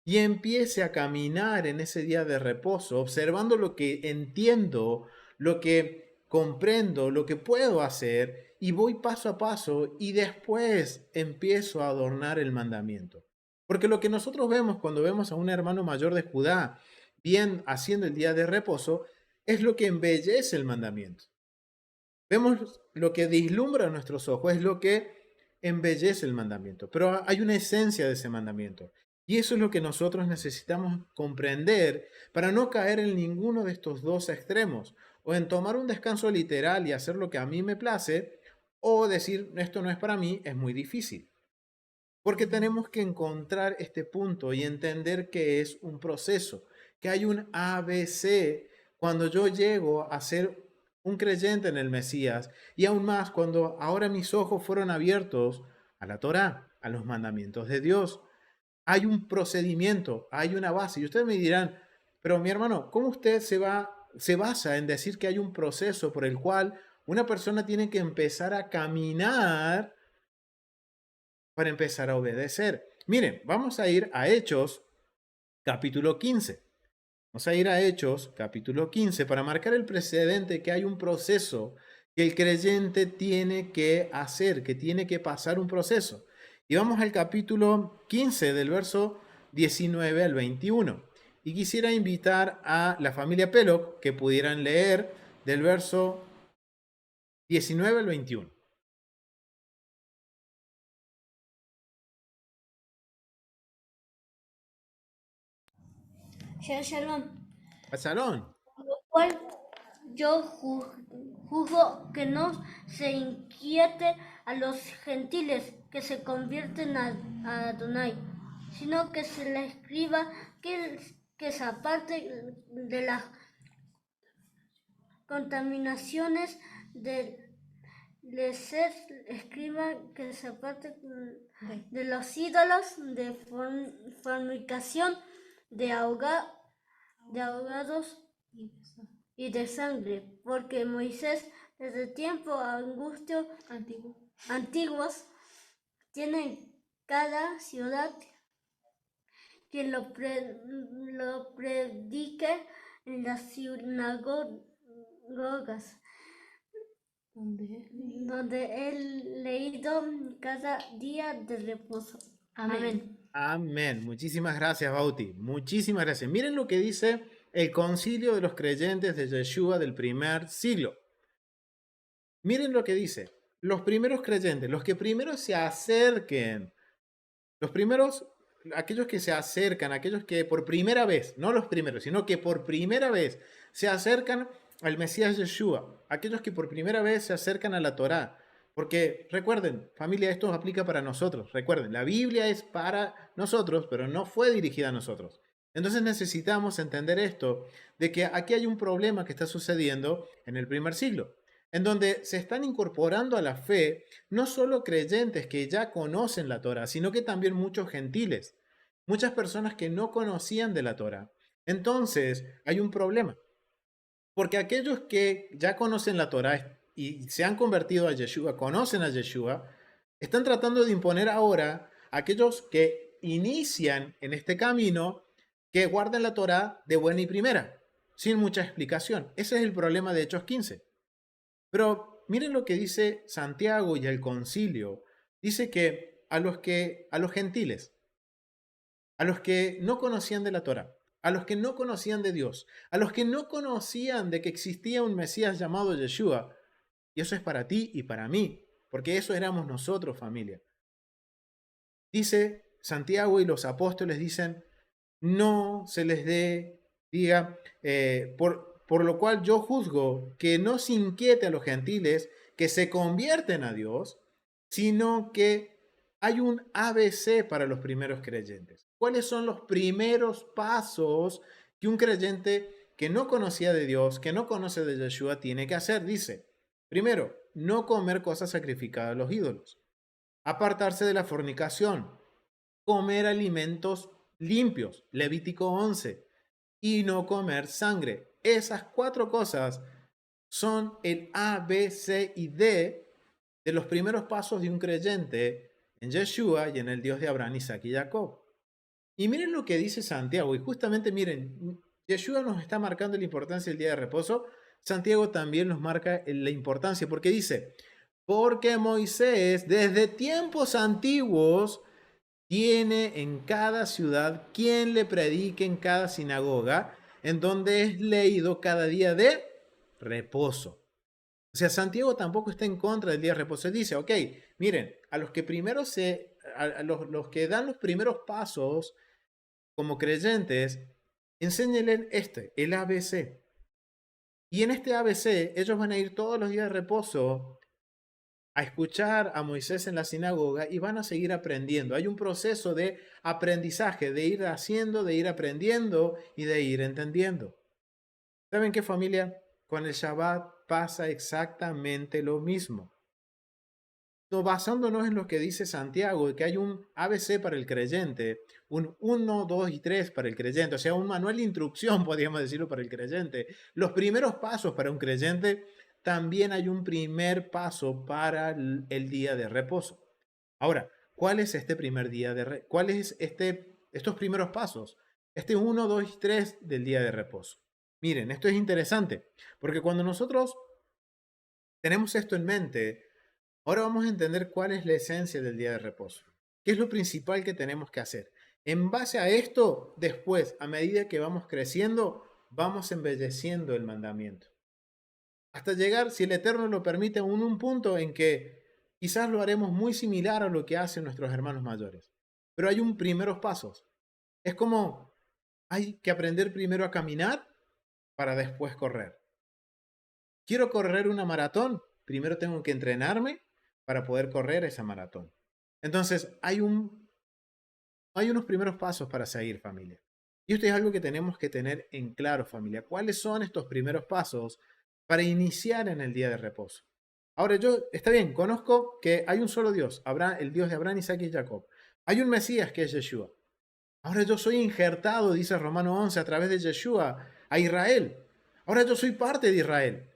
y empiece a caminar en ese día de reposo, observando lo que entiendo, lo que comprendo, lo que puedo hacer, y voy paso a paso y después empiezo a adornar el mandamiento. Porque lo que nosotros vemos cuando vemos a un hermano mayor de Judá bien haciendo el día de reposo es lo que embellece el mandamiento. Vemos lo que vislumbra nuestros ojos, es lo que embellece el mandamiento. Pero hay una esencia de ese mandamiento. Y eso es lo que nosotros necesitamos comprender para no caer en ninguno de estos dos extremos. O en tomar un descanso literal y hacer lo que a mí me place, o decir, esto no es para mí, es muy difícil. Porque tenemos que encontrar este punto y entender que es un proceso, que hay un ABC cuando yo llego a ser un creyente en el Mesías, y aún más cuando ahora mis ojos fueron abiertos a la Torá, a los mandamientos de Dios. Hay un procedimiento, hay una base. Y ustedes me dirán, pero mi hermano, ¿cómo usted se basa en decir que hay un proceso por el cual una persona tiene que empezar a caminar para empezar a obedecer? Miren, vamos a ir a Hechos capítulo 15. Vamos a ir a Hechos capítulo 15 para marcar el precedente que hay un proceso que el creyente tiene que hacer, que tiene que pasar un proceso. Y vamos al capítulo 15 del verso 19 al 21. Y quisiera invitar a la familia Peloc que pudieran leer del verso 19 al 21. Shalom, Salón. lo cual yo juzgo que no se inquiete a los gentiles que se convierten a Adonai, sino que se le escriba que se aparte de las contaminaciones les escriba que se aparte de los ídolos, de fornicación, de ahogados y de sangre, porque Moisés desde tiempos antiguos tiene cada ciudad quien lo predique en las sinagogas, donde él leído cada día de reposo. Amén. Amén. Muchísimas gracias, Bauti. Muchísimas gracias. Miren lo que dice el concilio de los creyentes de Yeshua del primer siglo. Miren lo que dice. Los primeros creyentes, los que primero se acerquen, los primeros, aquellos que se acercan, aquellos que por primera vez, no los primeros, sino que por primera vez se acercan al Mesías Yeshua, aquellos que por primera vez se acercan a la Torá. Porque recuerden, familia, esto aplica para nosotros. Recuerden, la Biblia es para nosotros, pero no fue dirigida a nosotros. Entonces necesitamos entender esto, de que aquí hay un problema que está sucediendo en el primer siglo, en donde se están incorporando a la fe no solo creyentes que ya conocen la Torá, sino que también muchos gentiles, muchas personas que no conocían de la Torá. Entonces hay un problema, porque aquellos que ya conocen la Torá y se han convertido a Yeshua, conocen a Yeshua, están tratando de imponer ahora a aquellos que inician en este camino que guarden la Torá de buena y primera, sin mucha explicación. Ese es el problema de Hechos 15. Pero miren lo que dice Santiago y el concilio. Dice que a los gentiles, a los que no conocían de la Torá, a los que no conocían de Dios, a los que no conocían de que existía un Mesías llamado Yeshua, y eso es para ti y para mí, porque eso éramos nosotros, familia. Dice Santiago y los apóstoles dicen, no se les diga, por lo cual yo juzgo que no se inquiete a los gentiles que se convierten a Dios, sino que hay un ABC para los primeros creyentes. ¿Cuáles son los primeros pasos que un creyente que no conocía de Dios, que no conoce de Yeshua, tiene que hacer? Dice, primero, no comer cosas sacrificadas a los ídolos, apartarse de la fornicación, comer alimentos limpios, Levítico 11, y no comer sangre. Esas 4 cosas son el A, B, C y D de los primeros pasos de un creyente en Yeshua y en el Dios de Abraham, Isaac y Jacob. Y miren lo que dice Santiago, y justamente miren, Yeshua nos está marcando la importancia del día de reposo, Santiago también nos marca la importancia, porque dice, porque Moisés desde tiempos antiguos tiene en cada ciudad quien le predique en cada sinagoga, en donde es leído cada día de reposo. O sea, Santiago tampoco está en contra del día de reposo. Él dice, ok, miren, a los que primero los que dan los primeros pasos como creyentes, enséñenle el ABC. Y en este ABC, ellos van a ir todos los días de reposo a escuchar a Moisés en la sinagoga y van a seguir aprendiendo. Hay un proceso de aprendizaje, de ir haciendo, de ir aprendiendo y de ir entendiendo. ¿Saben qué, familia? Con el Shabbat pasa exactamente lo mismo. Basándonos en lo que dice Santiago, que hay un ABC para el creyente, un 1, 2 y 3 para el creyente, o sea, un manual de instrucción, podríamos decirlo, para el creyente. Los primeros pasos para un creyente, también hay un primer paso para el día de reposo. Ahora, ¿cuál es este primer día de reposo? ¿Cuál es estos primeros pasos? Este 1, 2 y 3 del día de reposo. Miren, esto es interesante, porque cuando nosotros tenemos esto en mente, ahora vamos a entender cuál es la esencia del día de reposo. ¿Qué es lo principal que tenemos que hacer? En base a esto, después, a medida que vamos creciendo, vamos embelleciendo el mandamiento. Hasta llegar, si el Eterno lo permite, a un punto en que quizás lo haremos muy similar a lo que hacen nuestros hermanos mayores. Pero hay un primeros pasos. Es como hay que aprender primero a caminar para después correr. Quiero correr una maratón, primero tengo que entrenarme para poder correr esa maratón. Entonces, hay unos primeros pasos para seguir, familia. Y esto es algo que tenemos que tener en claro, familia. ¿Cuáles son estos primeros pasos para iniciar en el día de reposo? Ahora, está bien, conozco que hay un solo Dios, el Dios de Abraham, Isaac y Jacob. Hay un Mesías que es Yeshua. Ahora yo soy injertado, dice Romano 11, a través de Yeshua a Israel. Ahora yo soy parte de Israel.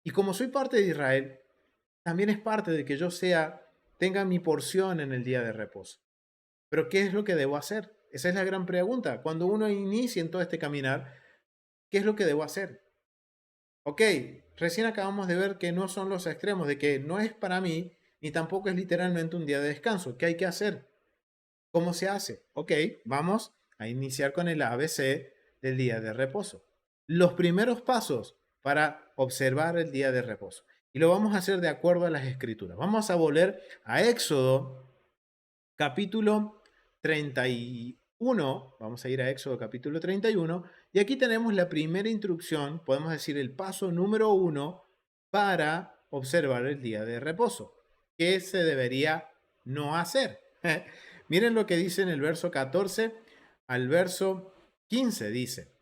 Y como soy parte de Israel, también es parte de que yo tenga mi porción en el día de reposo. Pero ¿qué es lo que debo hacer? Esa es la gran pregunta. Cuando uno inicia en todo este caminar, ¿qué es lo que debo hacer? Ok, recién acabamos de ver que no son los extremos, de que no es para mí, ni tampoco es literalmente un día de descanso. ¿Qué hay que hacer? ¿Cómo se hace? Ok, vamos a iniciar con el ABC del día de reposo. Los primeros pasos para observar el día de reposo. Y lo vamos a hacer de acuerdo a las escrituras. Vamos a volver a Éxodo capítulo 31. Vamos a ir a Éxodo capítulo 31. Y aquí tenemos la primera instrucción, podemos decir el paso número 1 para observar el día de reposo. ¿Qué se debería no hacer? Miren lo que dice en el verso 14 al verso 15, dice.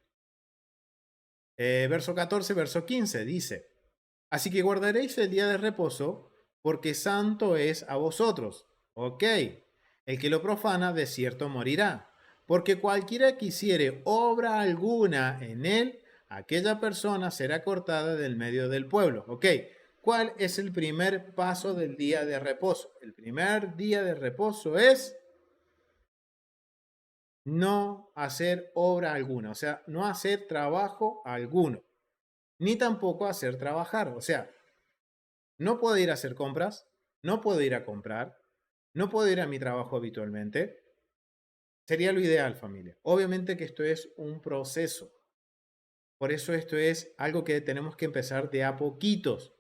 Verso 14, verso 15, dice. Así que guardaréis el día de reposo, porque santo es a vosotros. Ok, el que lo profana de cierto morirá, porque cualquiera que hiciere obra alguna en él, aquella persona será cortada del medio del pueblo. Ok, ¿cuál es el primer paso del día de reposo? El primer día de reposo es no hacer obra alguna, o sea, no hacer trabajo alguno, ni tampoco hacer trabajar, o sea, no puedo ir a hacer compras, no puedo ir a comprar, no puedo ir a mi trabajo habitualmente. Sería lo ideal, familia. Obviamente que esto es un proceso. Por eso esto es algo que tenemos que empezar de a poquitos,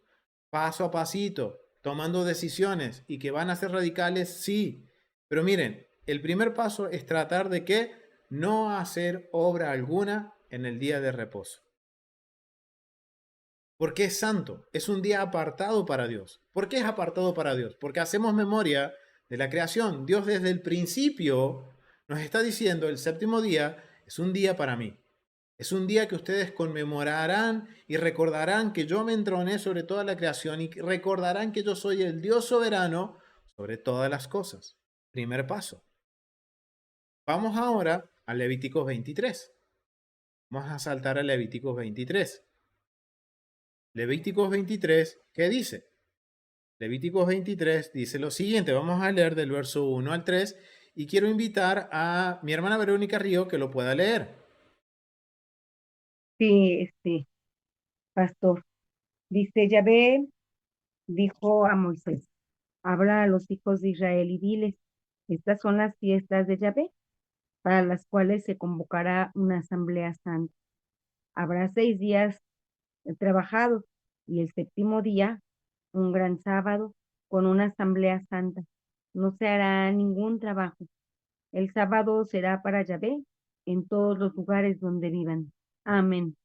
paso a pasito, tomando decisiones y que van a ser radicales, sí. Pero miren, el primer paso es tratar de que no hacer obra alguna en el día de reposo. Porque es santo, es un día apartado para Dios. ¿Por qué es apartado para Dios? Porque hacemos memoria de la creación. Dios desde el principio nos está diciendo, el séptimo día es un día para mí. Es un día que ustedes conmemorarán y recordarán que yo me entroné sobre toda la creación y recordarán que yo soy el Dios soberano sobre todas las cosas. Primer paso. Vamos ahora a Levíticos 23. Vamos a saltar a Levíticos 23. Levíticos 23, ¿qué dice? Levíticos 23 dice lo siguiente, vamos a leer del verso 1 al 3 y quiero invitar a mi hermana Verónica Río que lo pueda leer. Sí, pastor. Dice, Yahvé dijo a Moisés, habla a los hijos de Israel y diles, estas son las fiestas de Yahvé, para las cuales se convocará una asamblea santa. Habrá 6 días trabajados y el séptimo día, un gran sábado, con una asamblea santa. No se hará ningún trabajo. El sábado será para Yahvé en todos los lugares donde vivan. Amén.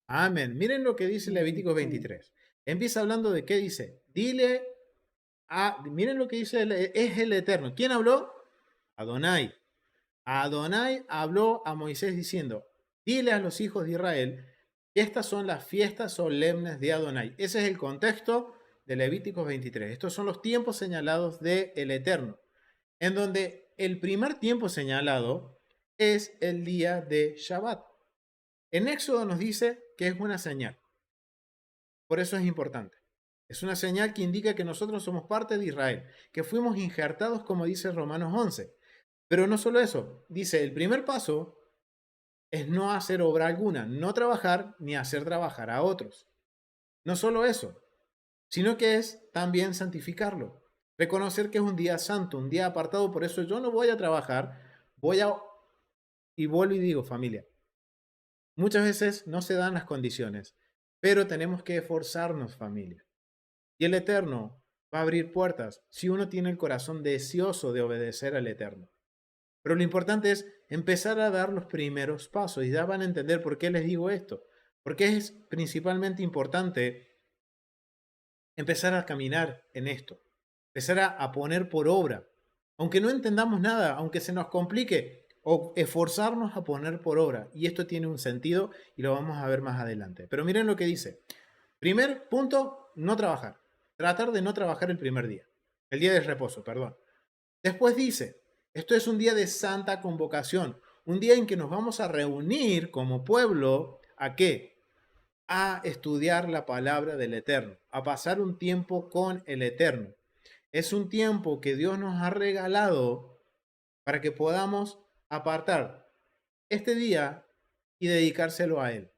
Amén. Miren lo que dice Levíticos 23. Empieza hablando de qué dice. Miren lo que dice, es el Eterno. ¿Quién habló? Adonai. Adonai habló a Moisés diciendo, dile a los hijos de Israel que estas son las fiestas solemnes de Adonai. Ese es el contexto de Levíticos 23. Estos son los tiempos señalados del Eterno, en donde el primer tiempo señalado es el día de Shabbat. En Éxodo nos dice que es una señal. Por eso es importante. Es una señal que indica que nosotros somos parte de Israel, que fuimos injertados como dice Romanos 11. Pero no solo eso, dice el primer paso es no hacer obra alguna, no trabajar ni hacer trabajar a otros. No solo eso, sino que es también santificarlo. Reconocer que es un día santo, un día apartado, por eso yo no voy a trabajar, y vuelvo y digo, familia, muchas veces no se dan las condiciones, pero tenemos que esforzarnos, familia. Y el Eterno va a abrir puertas si uno tiene el corazón deseoso de obedecer al Eterno. Pero lo importante es empezar a dar los primeros pasos. Y ya van a entender por qué les digo esto. Porque es principalmente importante empezar a caminar en esto. Empezar a poner por obra. Aunque no entendamos nada, aunque se nos complique, o esforzarnos a poner por obra. Y esto tiene un sentido y lo vamos a ver más adelante. Pero miren lo que dice. Primer punto, no trabajar. Tratar de no trabajar el primer día. El día de reposo, perdón. Después dice, esto es un día de santa convocación, un día en que nos vamos a reunir como pueblo, ¿a qué? A estudiar la palabra del Eterno, a pasar un tiempo con el Eterno. Es un tiempo que Dios nos ha regalado para que podamos apartar este día y dedicárselo a Él.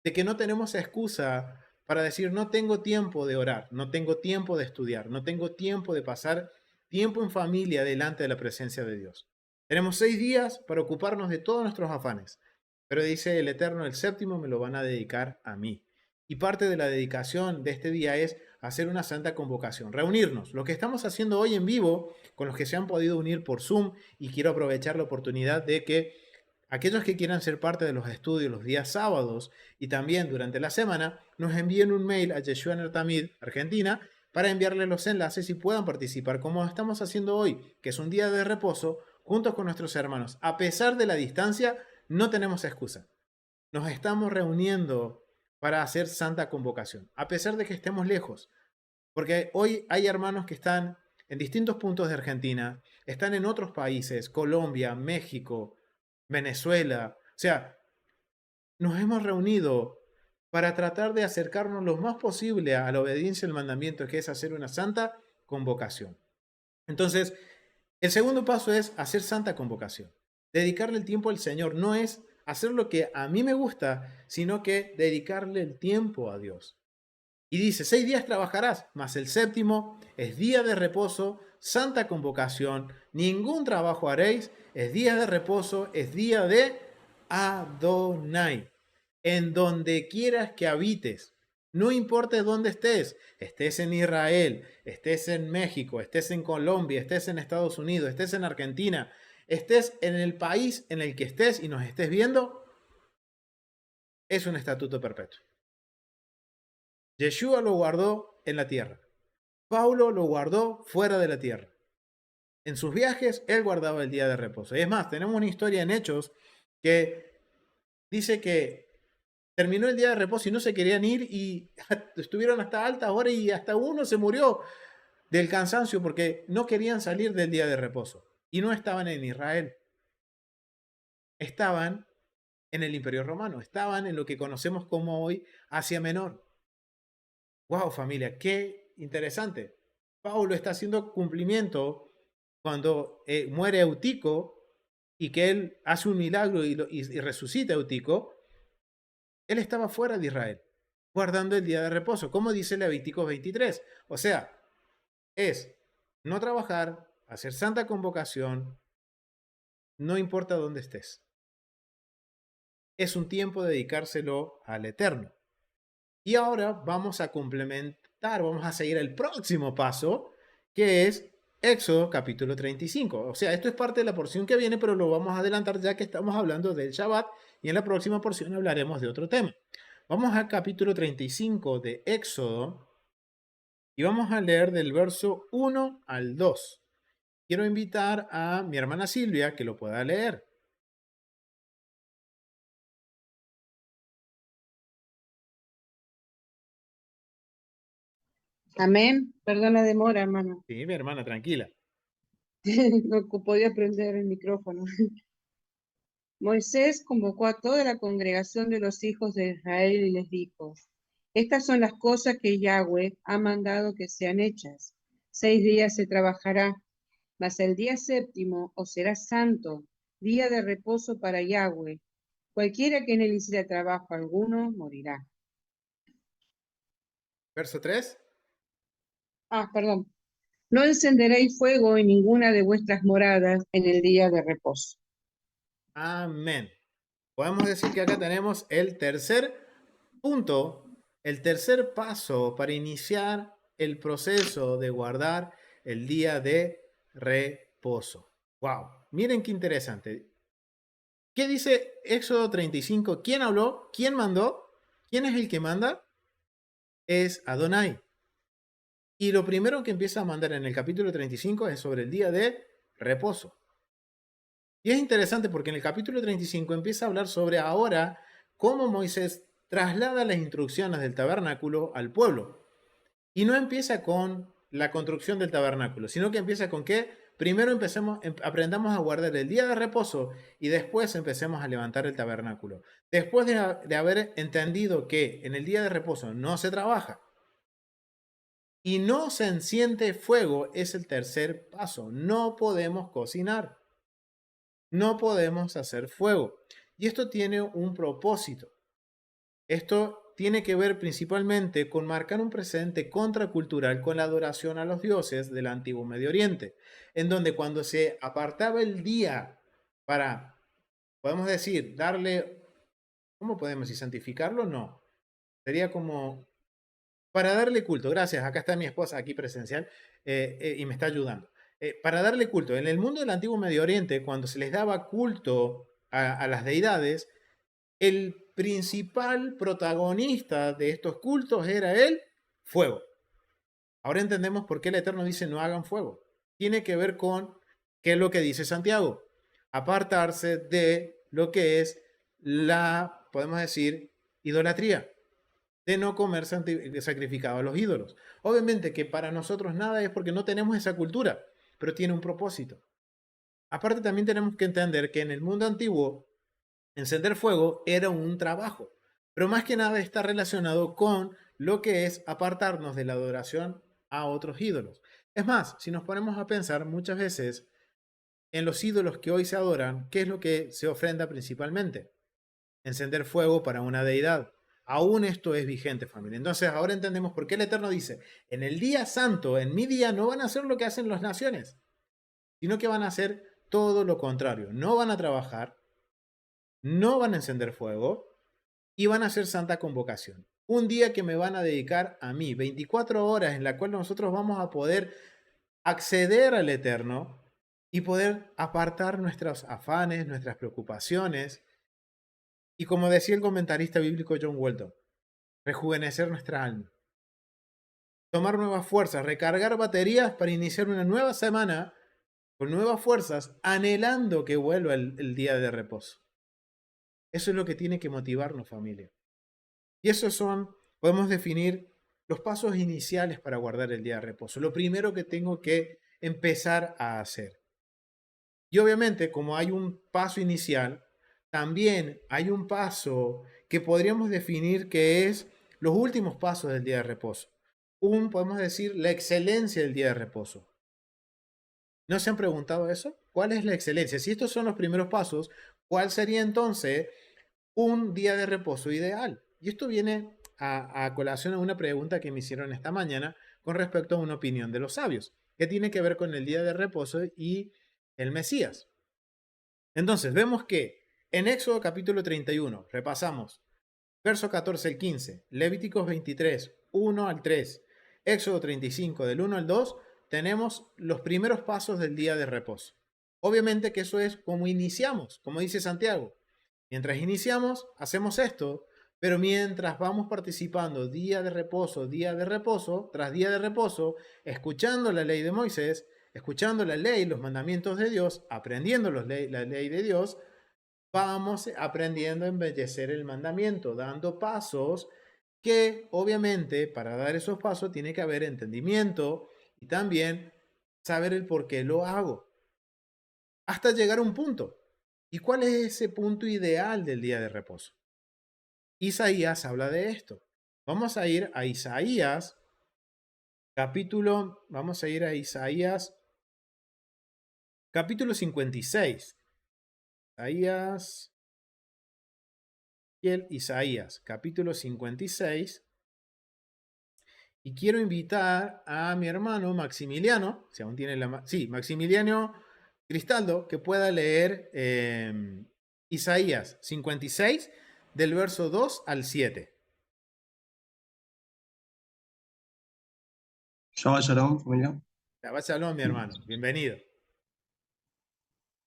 De que no tenemos excusa para decir no tengo tiempo de orar, no tengo tiempo de estudiar, no tengo tiempo de pasar tiempo en familia delante de la presencia de Dios. Tenemos 6 días para ocuparnos de todos nuestros afanes, pero dice el Eterno, el séptimo me lo van a dedicar a mí. Y parte de la dedicación de este día es hacer una santa convocación, reunirnos. Lo que estamos haciendo hoy en vivo, con los que se han podido unir por Zoom, y quiero aprovechar la oportunidad de que aquellos que quieran ser parte de los estudios los días sábados y también durante la semana, nos envíen un mail a Yeshua Nertamid, Argentina, para enviarles los enlaces y puedan participar como estamos haciendo hoy, que es un día de reposo, juntos con nuestros hermanos. A pesar de la distancia, no tenemos excusa. Nos estamos reuniendo para hacer santa convocación, a pesar de que estemos lejos. Porque hoy hay hermanos que están en distintos puntos de Argentina, están en otros países, Colombia, México, Venezuela. O sea, nos hemos reunido para tratar de acercarnos lo más posible a la obediencia al mandamiento, que es hacer una santa convocación. Entonces, el segundo paso es hacer santa convocación. Dedicarle el tiempo al Señor no es hacer lo que a mí me gusta, sino que dedicarle el tiempo a Dios. Y dice, 6 días trabajarás, mas el séptimo es día de reposo, santa convocación, ningún trabajo haréis, es día de reposo, es día de Adonai. En donde quieras que habites, no importa dónde estés en Israel, estés en México, estés en Colombia, estés en Estados Unidos, estés en Argentina, estés en el país en el que estés y nos estés viendo, es un estatuto perpetuo. Yeshua lo guardó en la tierra. Paulo lo guardó fuera de la tierra. En sus viajes, él guardaba el día de reposo. Y es más, tenemos una historia en Hechos que dice que terminó el día de reposo y no se querían ir y estuvieron hasta altas horas y hasta uno se murió del cansancio porque no querían salir del día de reposo. Y no estaban en Israel. Estaban en el Imperio Romano. Estaban en lo que conocemos como hoy Asia Menor. ¡Wow, familia! ¡Qué interesante! Pablo está haciendo cumplimiento cuando muere Eutico y que él hace un milagro y resucita a Eutico, él estaba fuera de Israel, guardando el día de reposo, como dice Levítico 23. O sea, es no trabajar, hacer santa convocación, no importa dónde estés. Es un tiempo de dedicárselo al Eterno. Y ahora vamos a complementar, vamos a seguir el próximo paso, que es Éxodo capítulo 35. O sea, esto es parte de la porción que viene, pero lo vamos a adelantar ya que estamos hablando del Shabbat y en la próxima porción hablaremos de otro tema. Vamos al capítulo 35 de Éxodo y vamos a leer del verso 1 al 2. Quiero invitar a mi hermana Silvia que lo pueda leer. Amén. Perdón la demora, hermano. Sí, mi hermana, tranquila. No podía prender el micrófono. Moisés convocó a toda la congregación de los hijos de Israel y les dijo, estas son las cosas que Yahweh ha mandado que sean hechas. 6 días se trabajará, mas el día séptimo os será santo, día de reposo para Yahweh. Cualquiera que en él hiciera trabajo alguno morirá. Verso 3. Perdón. No encenderéis fuego en ninguna de vuestras moradas en el día de reposo. Amén. Podemos decir que acá tenemos el tercer punto, el tercer paso para iniciar el proceso de guardar el día de reposo. ¡Wow! Miren qué interesante. ¿Qué dice Éxodo 35? ¿Quién habló? ¿Quién mandó? ¿Quién es el que manda? Es Adonai. Y lo primero que empieza a mandar en el capítulo 35 es sobre el día de reposo. Y es interesante porque en el capítulo 35 empieza a hablar sobre ahora cómo Moisés traslada las instrucciones del tabernáculo al pueblo. Y no empieza con la construcción del tabernáculo, sino que empieza con que primero aprendamos a guardar el día de reposo y después empecemos a levantar el tabernáculo. Después de haber entendido que en el día de reposo no se trabaja y no se enciende fuego, es el tercer paso. No podemos cocinar. No podemos hacer fuego. Y esto tiene un propósito. Esto tiene que ver principalmente con marcar un precedente contracultural con la adoración a los dioses del antiguo Medio Oriente, en donde cuando se apartaba el día para, podemos decir, darle, ¿cómo podemos decir? ¿Santificarlo? No. Sería como para darle culto. Gracias, acá está mi esposa aquí presencial y me está ayudando. Para darle culto. En el mundo del antiguo Medio Oriente, cuando se les daba culto a las deidades, el principal protagonista de estos cultos era el fuego. Ahora entendemos por qué el Eterno dice no hagan fuego. Tiene que ver con qué es lo que dice Santiago. Apartarse de lo que es la, podemos decir, idolatría. De no comer sacrificado a los ídolos. Obviamente que para nosotros nada es porque no tenemos esa cultura, pero tiene un propósito. Aparte también tenemos que entender que en el mundo antiguo encender fuego era un trabajo, pero más que nada está relacionado con lo que es apartarnos de la adoración a otros ídolos. Es más, si nos ponemos a pensar muchas veces en los ídolos que hoy se adoran, ¿qué es lo que se ofrenda principalmente? Encender fuego para una deidad. Aún esto es vigente, familia. Entonces ahora entendemos por qué el Eterno dice, en el día santo, en mi día, no van a hacer lo que hacen las naciones, sino que van a hacer todo lo contrario. No van a trabajar, no van a encender fuego y van a hacer santa convocación. Un día que me van a dedicar a mí, 24 horas en la cual nosotros vamos a poder acceder al Eterno y poder apartar nuestros afanes, nuestras preocupaciones. Y como decía el comentarista bíblico John Walton, rejuvenecer nuestra alma. Tomar nuevas fuerzas, recargar baterías para iniciar una nueva semana con nuevas fuerzas, anhelando que vuelva el día de reposo. Eso es lo que tiene que motivarnos, familia. Y esos son, podemos definir los pasos iniciales para guardar el día de reposo. Lo primero que tengo que empezar a hacer. Y obviamente, como hay un paso inicial, también hay un paso que podríamos definir que es los últimos pasos del día de reposo. podemos decir, la excelencia del día de reposo. ¿No se han preguntado eso? ¿Cuál es la excelencia? Si estos son los primeros pasos, ¿cuál sería entonces un día de reposo ideal? Y esto viene a colación a una pregunta que me hicieron esta mañana con respecto a una opinión de los sabios, que tiene que ver con el día de reposo y el Mesías. Entonces, vemos que en Éxodo capítulo 31, repasamos, verso 14 al 15, Levíticos 23, 1 al 3, Éxodo 35, del 1 al 2, tenemos los primeros pasos del día de reposo. Obviamente que eso es como iniciamos, como dice Santiago. Mientras iniciamos, hacemos esto, pero mientras vamos participando día de reposo, tras día de reposo, escuchando la ley de Moisés, escuchando la ley, los mandamientos de Dios, aprendiendo la ley de Dios, vamos aprendiendo a embellecer el mandamiento, dando pasos que obviamente para dar esos pasos tiene que haber entendimiento y también saber el por qué lo hago. Hasta llegar a un punto. ¿Y cuál es ese punto ideal del día de reposo? Isaías habla de esto. Vamos a ir a Isaías, capítulo 56. Isaías, capítulo 56. Y quiero invitar a mi hermano Maximiliano, si aún tiene Maximiliano Cristaldo, que pueda leer Isaías 56, del verso 2 al 7. Shabbat Shalom, familia. Shabbat Shalom, mi hermano. Bienvenido.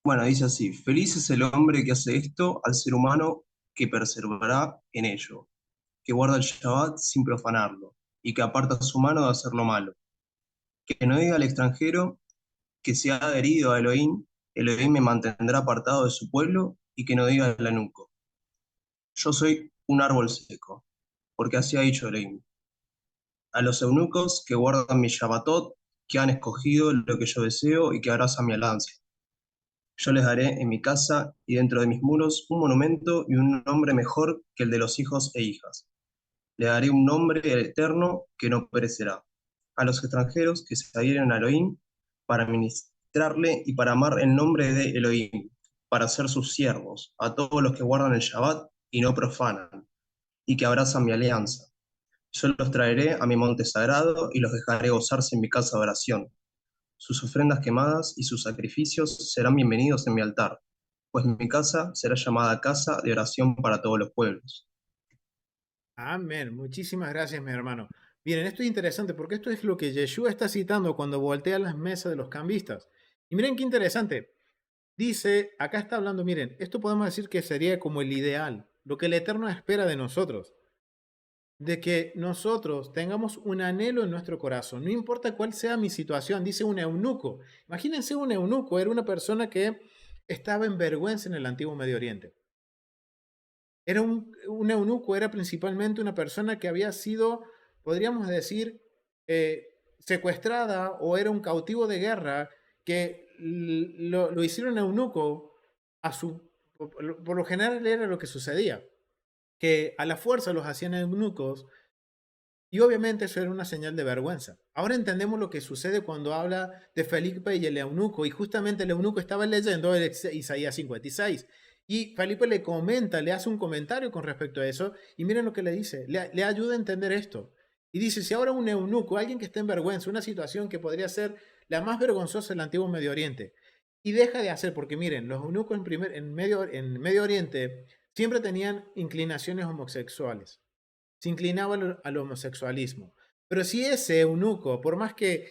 Bueno, dice así: feliz es el hombre que hace esto al ser humano que perseverará en ello, que guarda el Shabbat sin profanarlo, y que aparta su mano de hacer lo malo. Que no diga al extranjero que se ha adherido a Elohim, Elohim me mantendrá apartado de su pueblo, y que no diga al eunuco: yo soy un árbol seco, porque así ha dicho Elohim. A los eunucos que guardan mi Shabbatot, que han escogido lo que yo deseo y que abrazan mi alianza. Yo les daré en mi casa y dentro de mis muros un monumento y un nombre mejor que el de los hijos e hijas. Le daré un nombre eterno que no perecerá. A los extranjeros que se adhieren a Elohim para ministrarle y para amar el nombre de Elohim, para ser sus siervos, a todos los que guardan el Shabbat y no profanan, y que abrazan mi alianza. Yo los traeré a mi monte sagrado y los dejaré gozarse en mi casa de oración. Sus ofrendas quemadas y sus sacrificios serán bienvenidos en mi altar, pues mi casa será llamada casa de oración para todos los pueblos. Amén. Muchísimas gracias, mi hermano. Miren, esto es interesante porque esto es lo que Yeshua está citando cuando voltea las mesas de los cambistas. Y miren qué interesante. Dice, acá está hablando, miren, esto podemos decir que sería como el ideal, lo que el Eterno espera de nosotros. De que nosotros tengamos un anhelo en nuestro corazón, no importa cuál sea mi situación, dice un eunuco. Imagínense un eunuco, era una persona que estaba en vergüenza en el antiguo Medio Oriente. Era un eunuco, era principalmente una persona que había sido, podríamos decir, secuestrada o era un cautivo de guerra que lo hicieron eunuco por lo general era lo que sucedía, que a la fuerza los hacían eunucos y obviamente eso era una señal de vergüenza. Ahora entendemos lo que sucede cuando habla de Felipe y el eunuco y justamente el eunuco estaba leyendo Isaías 56. Y Felipe le comenta, le hace un comentario con respecto a eso, y miren lo que le dice, le ayuda a entender esto. Y dice, si ahora un eunuco, alguien que está en vergüenza, una situación que podría ser la más vergonzosa del antiguo Medio Oriente, y deja de hacer, porque miren, los eunucos en Medio Oriente siempre tenían inclinaciones homosexuales, se inclinaba al homosexualismo. Pero si ese eunuco, por más que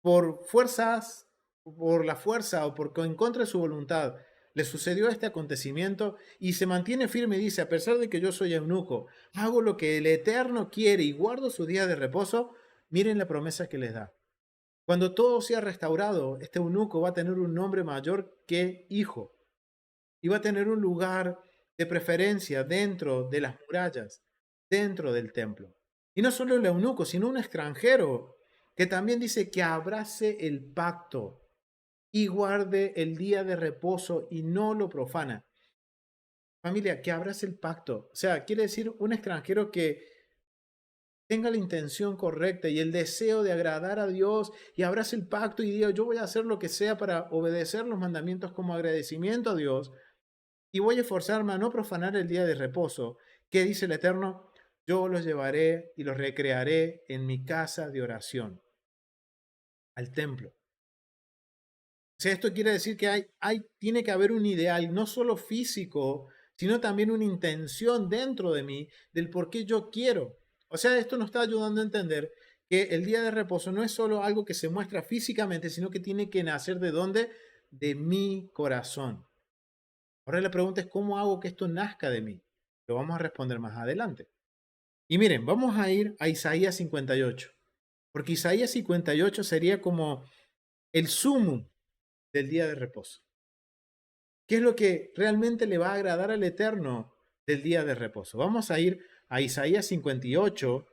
por fuerzas, por la fuerza o en contra de su voluntad, le sucedió este acontecimiento y se mantiene firme y dice, a pesar de que yo soy eunuco, hago lo que el Eterno quiere y guardo su día de reposo, miren la promesa que les da. Cuando todo sea restaurado, este eunuco va a tener un nombre mayor que hijo y va a tener un lugar de preferencia dentro de las murallas, dentro del templo. Y no solo el eunuco, sino un extranjero que también dice que abrace el pacto y guarde el día de reposo y no lo profana. Familia, que abrace el pacto. O sea, quiere decir un extranjero que tenga la intención correcta y el deseo de agradar a Dios y abrace el pacto y diga, yo voy a hacer lo que sea para obedecer los mandamientos como agradecimiento a Dios y voy a esforzarme a no profanar el día de reposo, que dice el Eterno, yo los llevaré y los recrearé en mi casa de oración, al templo. O sea, esto quiere decir que tiene que haber un ideal, no solo físico, sino también una intención dentro de mí del por qué yo quiero. O sea, esto nos está ayudando a entender que el día de reposo no es solo algo que se muestra físicamente, sino que tiene que nacer ¿de dónde? De mi corazón. Ahora la pregunta es, ¿cómo hago que esto nazca de mí? Lo vamos a responder más adelante. Y miren, vamos a ir a Isaías 58, porque Isaías 58 sería como el sumo del día de reposo. ¿Qué es lo que realmente le va a agradar al Eterno del día de reposo? Vamos a ir a Isaías 58,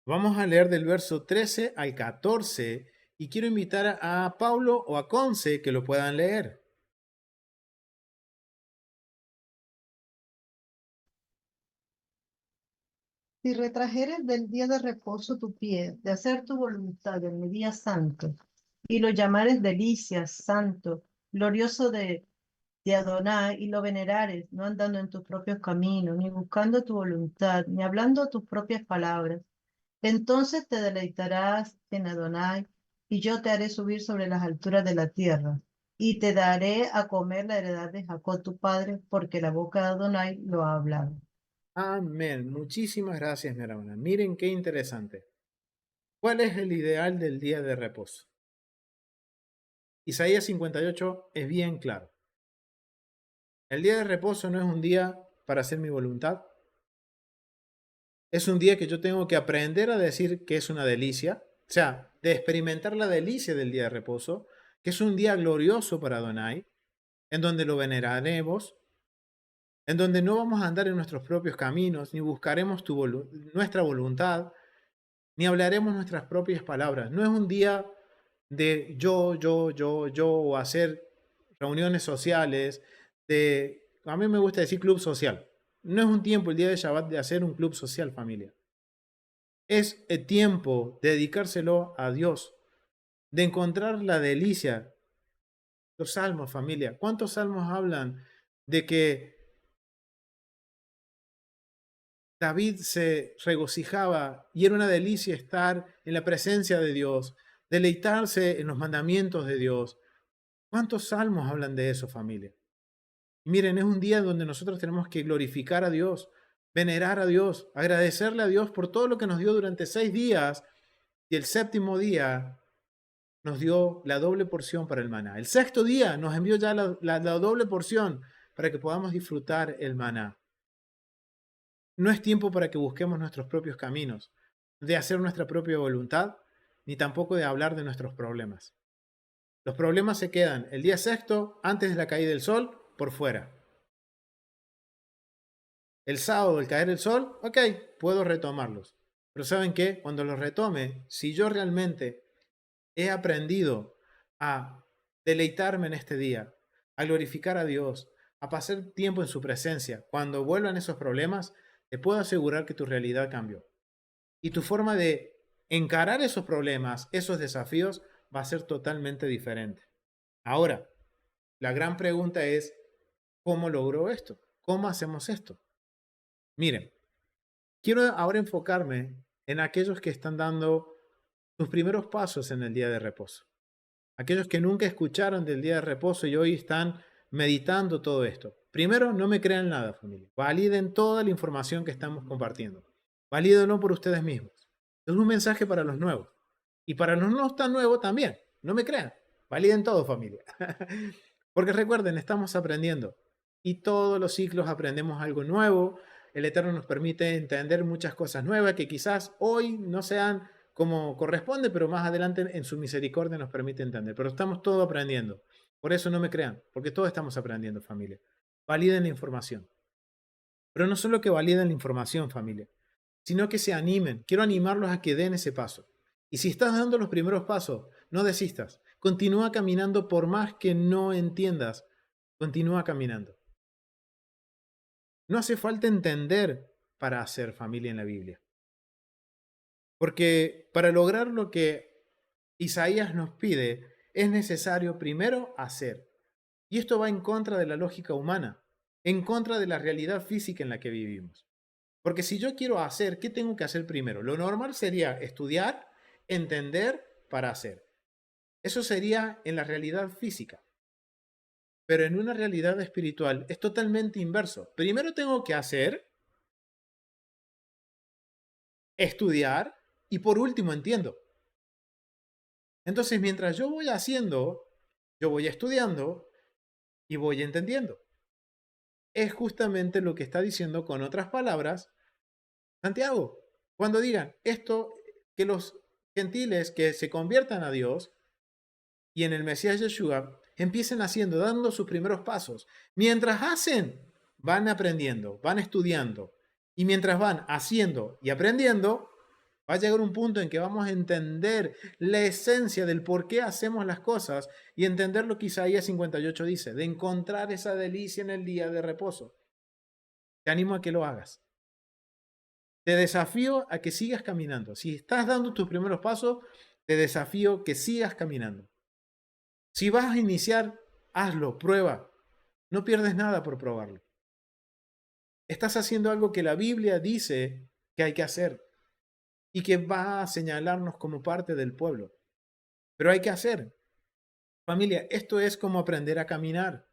vamos a leer del verso 13 al 14 y quiero invitar a Pablo o a Conce que lo puedan leer. Si retrajeres del día de reposo tu pie, de hacer tu voluntad en mi día santo, y lo llamares delicias, santo, glorioso de Adonai, y lo venerares, no andando en tus propios caminos, ni buscando tu voluntad, ni hablando tus propias palabras, entonces te deleitarás en Adonai, y yo te haré subir sobre las alturas de la tierra, y te daré a comer la heredad de Jacob tu padre, porque la boca de Adonai lo ha hablado. Amén. Muchísimas gracias, mi hermana. Miren qué interesante. ¿Cuál es el ideal del día de reposo? Isaías 58 es bien claro. El día de reposo no es un día para hacer mi voluntad. Es un día que yo tengo que aprender a decir que es una delicia. O sea, de experimentar la delicia del día de reposo, que es un día glorioso para Adonai, en donde lo veneraremos, en donde no vamos a andar en nuestros propios caminos, ni buscaremos nuestra voluntad, ni hablaremos nuestras propias palabras. No es un día de yo, o hacer reuniones sociales, a mí me gusta decir club social. No es un tiempo el día de Shabbat de hacer un club social, familia. Es el tiempo de dedicárselo a Dios, de encontrar la delicia. Los salmos, familia. ¿Cuántos salmos hablan de que David se regocijaba y era una delicia estar en la presencia de Dios, deleitarse en los mandamientos de Dios? ¿Cuántos salmos hablan de eso, familia? Y miren, es un día donde nosotros tenemos que glorificar a Dios, venerar a Dios, agradecerle a Dios por todo lo que nos dio durante 6 días y el séptimo día nos dio la doble porción para el maná. El sexto día nos envió ya la doble porción para que podamos disfrutar el maná. No es tiempo para que busquemos nuestros propios caminos, de hacer nuestra propia voluntad, ni tampoco de hablar de nuestros problemas. Los problemas se quedan el día sexto, antes de la caída del sol, por fuera. El sábado, al caer el sol, ok, puedo retomarlos. Pero ¿saben qué? Cuando los retome, si yo realmente he aprendido a deleitarme en este día, a glorificar a Dios, a pasar tiempo en su presencia, cuando vuelvan esos problemas, te puedo asegurar que tu realidad cambió. Y tu forma de encarar esos problemas, esos desafíos, va a ser totalmente diferente. Ahora, la gran pregunta es, ¿cómo logro esto? ¿Cómo hacemos esto? Miren, quiero ahora enfocarme en aquellos que están dando sus primeros pasos en el día de reposo. Aquellos que nunca escucharon del día de reposo y hoy están meditando todo esto. Primero, no me crean nada, familia. Validen toda la información que estamos compartiendo. Valídenlo por ustedes mismos. Es un mensaje para los nuevos. Y para los no tan nuevos también. No me crean. Validen todo, familia. Porque recuerden, estamos aprendiendo. Y todos los ciclos aprendemos algo nuevo. El Eterno nos permite entender muchas cosas nuevas que quizás hoy no sean como corresponde, pero más adelante en su misericordia nos permite entender. Pero estamos todos aprendiendo. Por eso no me crean, porque todos estamos aprendiendo, familia. Validen la información. Pero no solo que validen la información, familia, sino que se animen. Quiero animarlos a que den ese paso. Y si estás dando los primeros pasos, no desistas. Continúa caminando por más que no entiendas. Continúa caminando. No hace falta entender para hacer familia en la Biblia. Porque para lograr lo que Isaías nos pide, es necesario primero hacer. Y esto va en contra de la lógica humana, en contra de la realidad física en la que vivimos. Porque si yo quiero hacer, ¿qué tengo que hacer primero? Lo normal sería estudiar, entender para hacer. Eso sería en la realidad física. Pero en una realidad espiritual es totalmente inverso. Primero tengo que hacer, estudiar y por último entiendo. Entonces, mientras yo voy haciendo, yo voy estudiando y voy entendiendo. Es justamente lo que está diciendo con otras palabras Santiago. Cuando digan esto, que los gentiles que se conviertan a Dios y en el Mesías Yeshua empiecen haciendo, dando sus primeros pasos. Mientras hacen, van aprendiendo, van estudiando. Y mientras van haciendo y aprendiendo, va a llegar un punto en que vamos a entender la esencia del por qué hacemos las cosas y entender lo que Isaías 58 dice, de encontrar esa delicia en el día de reposo. Te animo a que lo hagas. Te desafío a que sigas caminando. Si estás dando tus primeros pasos, te desafío que sigas caminando. Si vas a iniciar, hazlo, prueba. No pierdes nada por probarlo. Estás haciendo algo que la Biblia dice que hay que hacer y que va a señalarnos como parte del pueblo. Pero hay que hacer. Familia, esto es como aprender a caminar.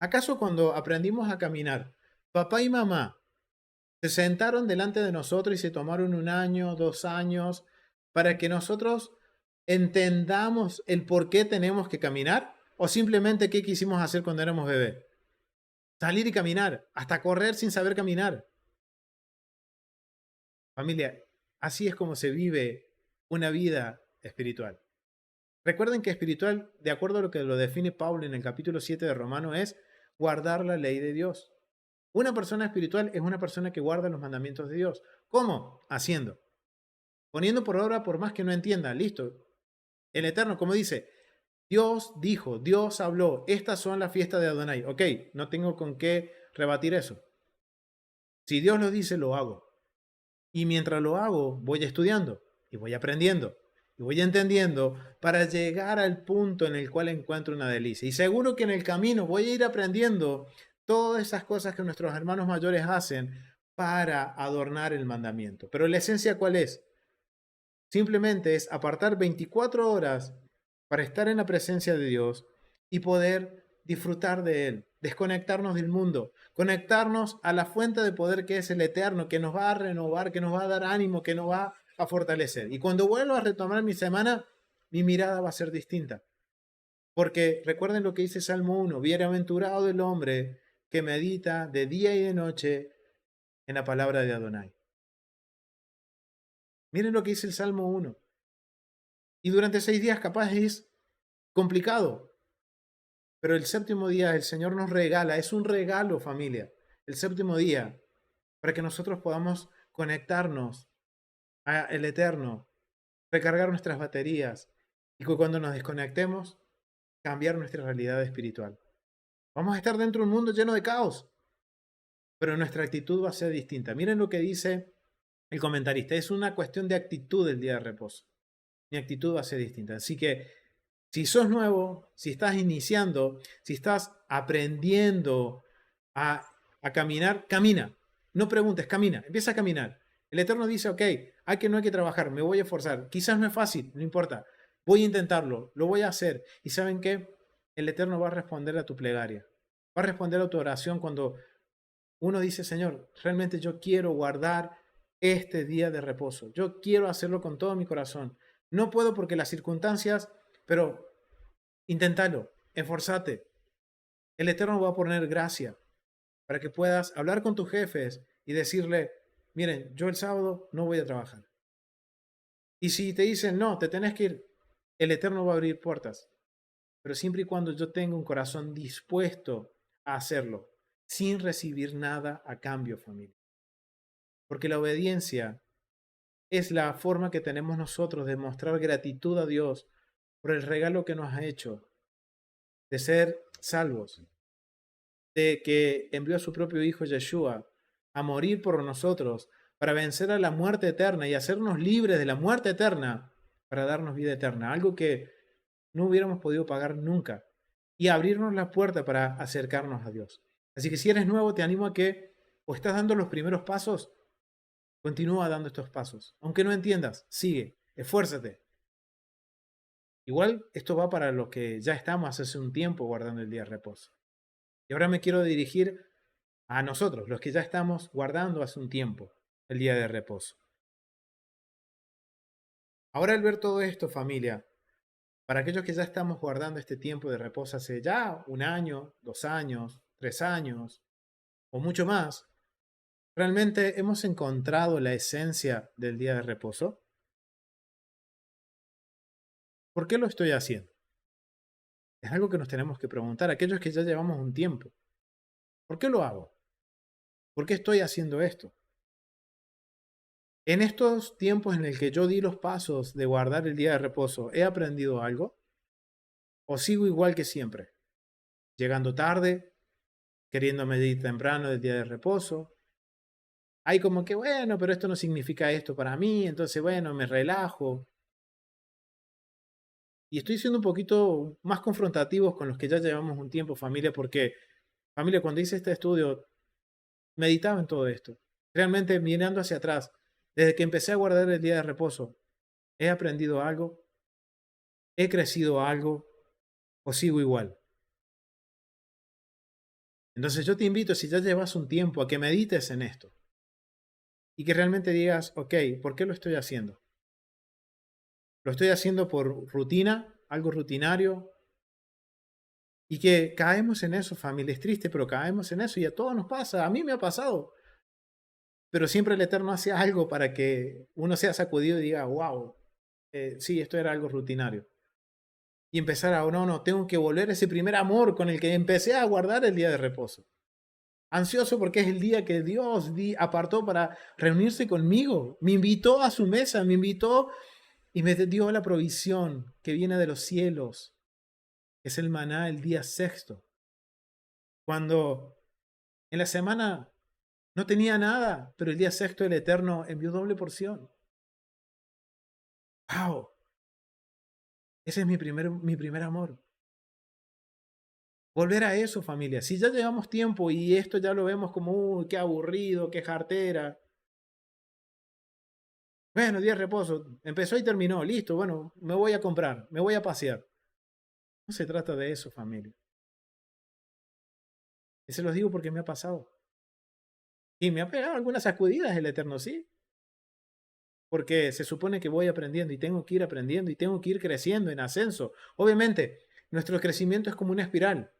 ¿Acaso cuando aprendimos a caminar, papá y mamá se sentaron delante de nosotros y se tomaron 1 año, 2 años, para que nosotros entendamos el por qué tenemos que caminar? ¿O simplemente qué quisimos hacer cuando éramos bebés? Salir y caminar, hasta correr sin saber caminar. Familia, así es como se vive una vida espiritual. Recuerden que espiritual, de acuerdo a lo que lo define Pablo en el capítulo 7 de Romanos, es guardar la ley de Dios. Una persona espiritual es una persona que guarda los mandamientos de Dios. ¿Cómo? Haciendo. Poniendo por obra por más que no entienda. Listo. El Eterno, como dice, Dios dijo, Dios habló, estas son las fiestas de Adonai. Ok, no tengo con qué rebatir eso. Si Dios lo dice, lo hago. Y mientras lo hago, voy estudiando y voy aprendiendo y voy entendiendo para llegar al punto en el cual encuentro una delicia. Y seguro que en el camino voy a ir aprendiendo todas esas cosas que nuestros hermanos mayores hacen para adornar el mandamiento. Pero la esencia, ¿cuál es? Simplemente es apartar 24 horas para estar en la presencia de Dios y poder disfrutar de Él, desconectarnos del mundo, conectarnos a la fuente de poder que es el Eterno, que nos va a renovar, que nos va a dar ánimo, que nos va a fortalecer. Y cuando vuelva a retomar mi semana, mi mirada va a ser distinta. Porque recuerden lo que dice Salmo 1, bienaventurado el hombre que medita de día y de noche en la palabra de Adonai. Miren lo que dice el Salmo 1. Y durante 6 días capaz es complicado. Pero el séptimo día el Señor nos regala, es un regalo, familia, el séptimo día, para que nosotros podamos conectarnos al Eterno, recargar nuestras baterías y que cuando nos desconectemos, cambiar nuestra realidad espiritual. Vamos a estar dentro de un mundo lleno de caos, pero nuestra actitud va a ser distinta. Miren lo que dice el comentarista, es una cuestión de actitud el día de reposo. Mi actitud va a ser distinta. Así que si sos nuevo, si estás iniciando, si estás aprendiendo a caminar, camina. No preguntes, camina, empieza a caminar. El Eterno dice, ok, no hay que trabajar, me voy a esforzar. Quizás no es fácil, no importa. Voy a intentarlo, lo voy a hacer. ¿Y saben qué? El Eterno va a responder a tu plegaria. Va a responder a tu oración cuando uno dice, Señor, realmente yo quiero guardar este día de reposo. Yo quiero hacerlo con todo mi corazón. No puedo porque las circunstancias, pero inténtalo, esforzate. El Eterno va a poner gracia para que puedas hablar con tus jefes y decirle, miren, yo el sábado no voy a trabajar. Y si te dicen, no, te tenés que ir, el Eterno va a abrir puertas. Pero siempre y cuando yo tenga un corazón dispuesto a hacerlo, sin recibir nada a cambio, familia. Porque la obediencia es la forma que tenemos nosotros de mostrar gratitud a Dios por el regalo que nos ha hecho de ser salvos, de que envió a su propio Hijo Yeshua a morir por nosotros para vencer a la muerte eterna y hacernos libres de la muerte eterna para darnos vida eterna, algo que no hubiéramos podido pagar nunca, y abrirnos la puerta para acercarnos a Dios. Así que si eres nuevo, te animo a que o estás dando los primeros pasos, continúa dando estos pasos. Aunque no entiendas, sigue, esfuérzate. Igual esto va para los que ya estamos hace un tiempo guardando el día de reposo. Y ahora me quiero dirigir a nosotros, los que ya estamos guardando hace un tiempo el día de reposo. Ahora al ver todo esto, familia, para aquellos que ya estamos guardando este tiempo de reposo hace ya 1 año, 2 años, 3 años o mucho más, ¿realmente hemos encontrado la esencia del día de reposo? ¿Por qué lo estoy haciendo? Es algo que nos tenemos que preguntar, aquellos que ya llevamos un tiempo. ¿Por qué lo hago? ¿Por qué estoy haciendo esto? En estos tiempos en el que yo di los pasos de guardar el día de reposo, ¿he aprendido algo? ¿O sigo igual que siempre? Llegando tarde, queriendo medir temprano del día de reposo. Hay como que, bueno, pero esto no significa esto para mí, entonces, bueno, me relajo. Y estoy siendo un poquito más confrontativos con los que ya llevamos un tiempo, familia, porque, familia, cuando hice este estudio, meditaba en todo esto. Realmente mirando hacia atrás, desde que empecé a guardar el día de reposo, ¿he aprendido algo? ¿He crecido algo? ¿O sigo igual? Entonces yo te invito, si ya llevas un tiempo, a que medites en esto. Y que realmente digas, ok, ¿por qué lo estoy haciendo? ¿Lo estoy haciendo por rutina? ¿Algo rutinario? Y que caemos en eso, familia. Es triste, pero caemos en eso y a todos nos pasa. A mí me ha pasado. Pero siempre el Eterno hace algo para que uno sea sacudido y diga, wow, sí, esto era algo rutinario. Y empezar a, no, tengo que volver a ese primer amor con el que empecé a guardar el día de reposo. Ansioso porque es el día que Dios apartó para reunirse conmigo. Me invitó a su mesa, me invitó y me dio la provisión que viene de los cielos. Es el maná el día sexto. Cuando en la semana no tenía nada, pero el día sexto el Eterno envió doble porción. ¡Wow! Ese es mi primer amor. Volver a eso, familia. Si ya llevamos tiempo y esto ya lo vemos como, uy, qué aburrido, qué jartera. Bueno, día de reposo. Empezó y terminó. Listo, bueno, me voy a comprar, me voy a pasear. No se trata de eso, familia. Y se los digo porque me ha pasado. Y me ha pegado algunas sacudidas el Eterno, sí. Porque se supone que voy aprendiendo y tengo que ir aprendiendo y tengo que ir creciendo en ascenso. Obviamente, nuestro crecimiento es como una espiral.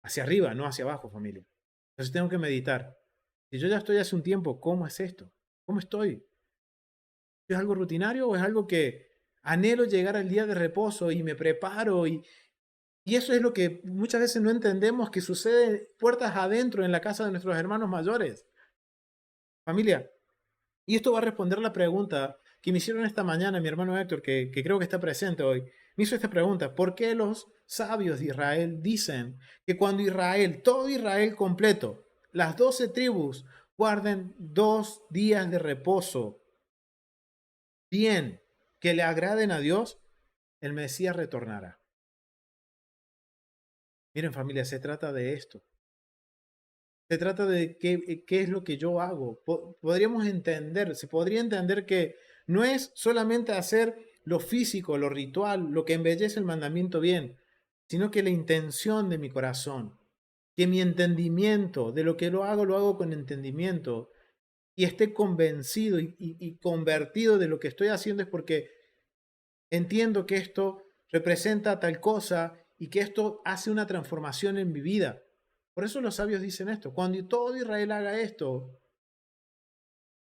Hacia arriba, no hacia abajo, familia. Entonces tengo que meditar. Si yo ya estoy hace un tiempo, ¿cómo es esto? ¿Cómo estoy? ¿Es algo rutinario o es algo que anhelo llegar al día de reposo y me preparo? Y eso es lo que muchas veces no entendemos que sucede puertas adentro en la casa de nuestros hermanos mayores. Familia, y esto va a responder la pregunta que me hicieron esta mañana mi hermano Héctor, que creo que está presente hoy. Me hizo esta pregunta: ¿por qué los sabios de Israel dicen que cuando Israel, todo Israel completo, las 12 tribus, guarden 2 días de reposo, bien, que le agraden a Dios, el Mesías retornará? Miren, familia, se trata de esto. Se trata de qué es lo que yo hago. Podríamos entender, se podría entender que no es solamente hacer lo físico, lo ritual, lo que embellece el mandamiento bien, sino que la intención de mi corazón, que mi entendimiento de lo que lo hago con entendimiento y esté convencido y convertido de lo que estoy haciendo, es porque entiendo que esto representa tal cosa y que esto hace una transformación en mi vida. Por eso los sabios dicen esto: cuando todo Israel haga esto,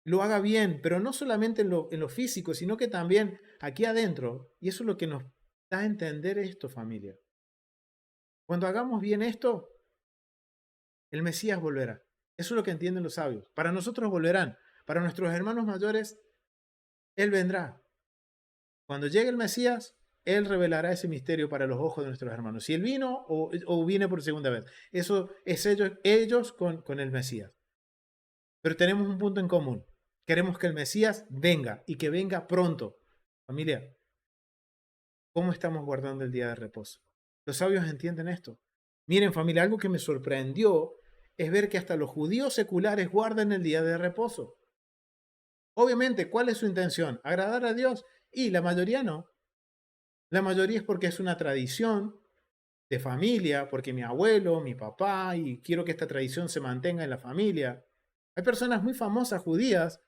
lo haga bien, pero no solamente en lo físico, sino que también aquí adentro. Y eso es lo que nos da a entender esto, familia. Cuando hagamos bien esto, el Mesías volverá. Eso es lo que entienden los sabios. Para nosotros volverán. Para nuestros hermanos mayores, Él vendrá. Cuando llegue el Mesías, Él revelará ese misterio para los ojos de nuestros hermanos. Si Él vino o viene por segunda vez. Eso es ellos con el Mesías. pero tenemos un punto en común. Queremos que el Mesías venga y que venga pronto. Familia, ¿cómo estamos guardando el día de reposo? Los sabios entienden esto. Miren, familia, algo que me sorprendió es ver que hasta los judíos seculares guardan el día de reposo. Obviamente, ¿cuál es su intención? ¿Agradar a Dios? Y la mayoría no. La mayoría es porque es una tradición de familia, porque mi abuelo, mi papá, y quiero que esta tradición se mantenga en la familia. Hay personas muy famosas judías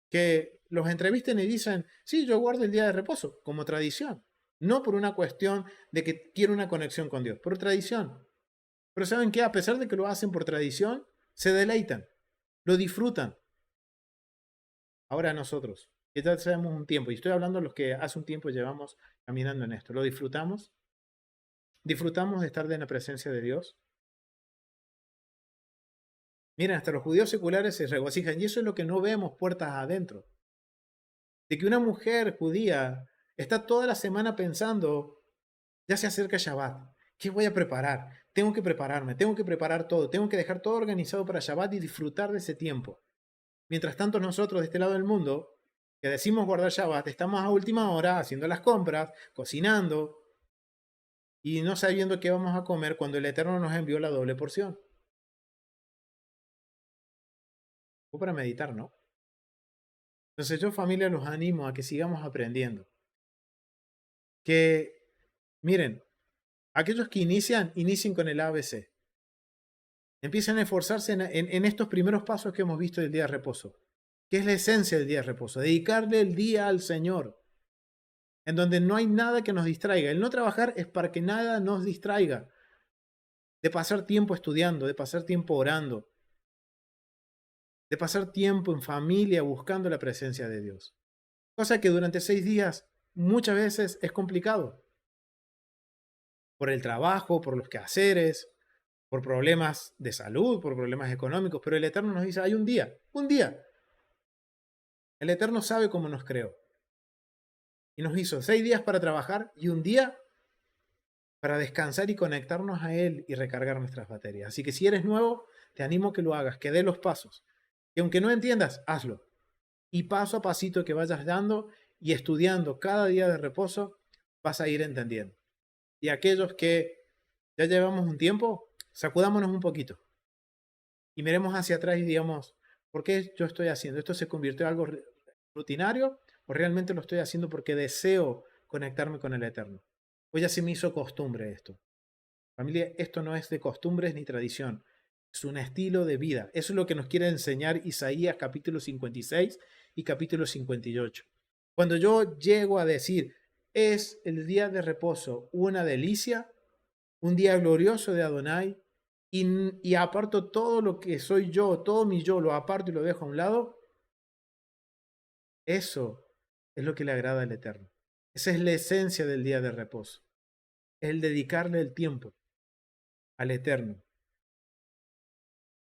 que los entrevistan y dicen, sí, yo guardo el día de reposo como tradición. No por una cuestión de que quiero una conexión con Dios, por tradición. Pero ¿saben qué? A pesar de que lo hacen por tradición, se deleitan, lo disfrutan. Ahora nosotros, que ya sabemos un tiempo, y estoy hablando de los que hace un tiempo llevamos caminando en esto, ¿lo disfrutamos? ¿Disfrutamos de estar en la presencia de Dios? Miren, hasta los judíos seculares se regocijan, y eso es lo que no vemos puertas adentro. De que una mujer judía está toda la semana pensando, ya se acerca Shabbat, ¿qué voy a preparar? Tengo que prepararme, tengo que preparar todo, tengo que dejar todo organizado para Shabbat y disfrutar de ese tiempo. Mientras tanto nosotros de este lado del mundo, que decimos guardar Shabbat, estamos a última hora haciendo las compras, cocinando y no sabiendo qué vamos a comer cuando el Eterno nos envió la doble porción. Fue para meditar, ¿no? Entonces yo, familia, los animo a que sigamos aprendiendo. Que, miren, aquellos que inicien con el ABC. Empiecen a esforzarse en estos primeros pasos que hemos visto del día de reposo. ¿Qué es la esencia del día de reposo? Dedicarle el día al Señor. En donde no hay nada que nos distraiga. El no trabajar es para que nada nos distraiga. De pasar tiempo estudiando, de pasar tiempo orando, de pasar tiempo en familia buscando la presencia de Dios. Cosa que durante 6 días muchas veces es complicado. Por el trabajo, por los quehaceres, por problemas de salud, por problemas económicos. Pero el Eterno nos dice, hay un día. El Eterno sabe cómo nos creó. Y nos hizo 6 días para trabajar y un día para descansar y conectarnos a Él y recargar nuestras baterías. Así que si eres nuevo, te animo a que lo hagas, que dé los pasos. Y aunque no entiendas, hazlo. Y paso a pasito que vayas dando y estudiando cada día de reposo, vas a ir entendiendo. Y aquellos que ya llevamos un tiempo, sacudámonos un poquito. Y miremos hacia atrás y digamos, ¿por qué yo estoy haciendo? ¿Esto se convirtió en algo rutinario o realmente lo estoy haciendo porque deseo conectarme con el Eterno? O ya se me hizo costumbre esto. Familia, esto no es de costumbres ni tradición. Es un estilo de vida. Eso es lo que nos quiere enseñar Isaías capítulo 56 y capítulo 58. Cuando yo llego a decir, es el día de reposo una delicia, un día glorioso de Adonai, y aparto todo lo que soy yo, todo mi yo, lo aparto y lo dejo a un lado, eso es lo que le agrada al Eterno. Esa es la esencia del día de reposo. Es el dedicarle el tiempo al Eterno.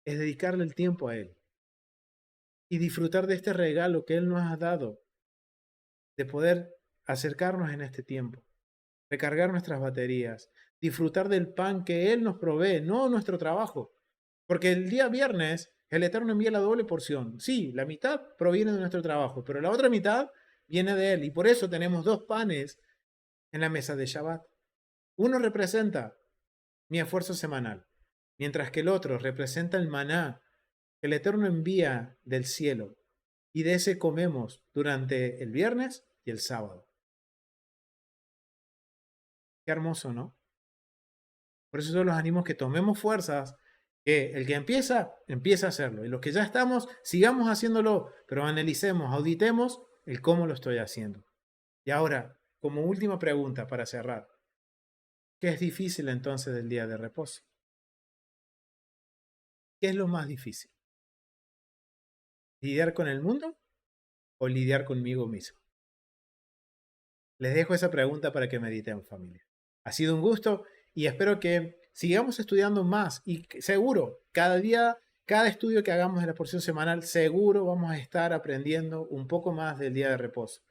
Es dedicarle el tiempo a Él. Y disfrutar de este regalo que Él nos ha dado. De poder acercarnos en este tiempo. Recargar nuestras baterías. Disfrutar del pan que Él nos provee, no nuestro trabajo. Porque el día viernes el Eterno envía la doble porción. Sí, la mitad proviene de nuestro trabajo, pero la otra mitad viene de Él. Y por eso tenemos 2 panes en la mesa de Shabbat. Uno representa mi esfuerzo semanal, mientras que el otro representa el maná que el Eterno envía del cielo. Y de ese comemos durante el viernes y el sábado. Qué hermoso, ¿no? Por eso yo los animo que tomemos fuerzas, que el que empieza a hacerlo. Y los que ya estamos, sigamos haciéndolo, pero analicemos, auditemos el cómo lo estoy haciendo. Y ahora, como última pregunta para cerrar, ¿qué es difícil entonces del día de reposo? ¿Qué es lo más difícil? ¿Lidiar con el mundo o lidiar conmigo mismo? Les dejo esa pregunta para que mediten, familia. Ha sido un gusto y espero que sigamos estudiando más y seguro, cada día, cada estudio que hagamos en la porción semanal, seguro vamos a estar aprendiendo un poco más del día de reposo.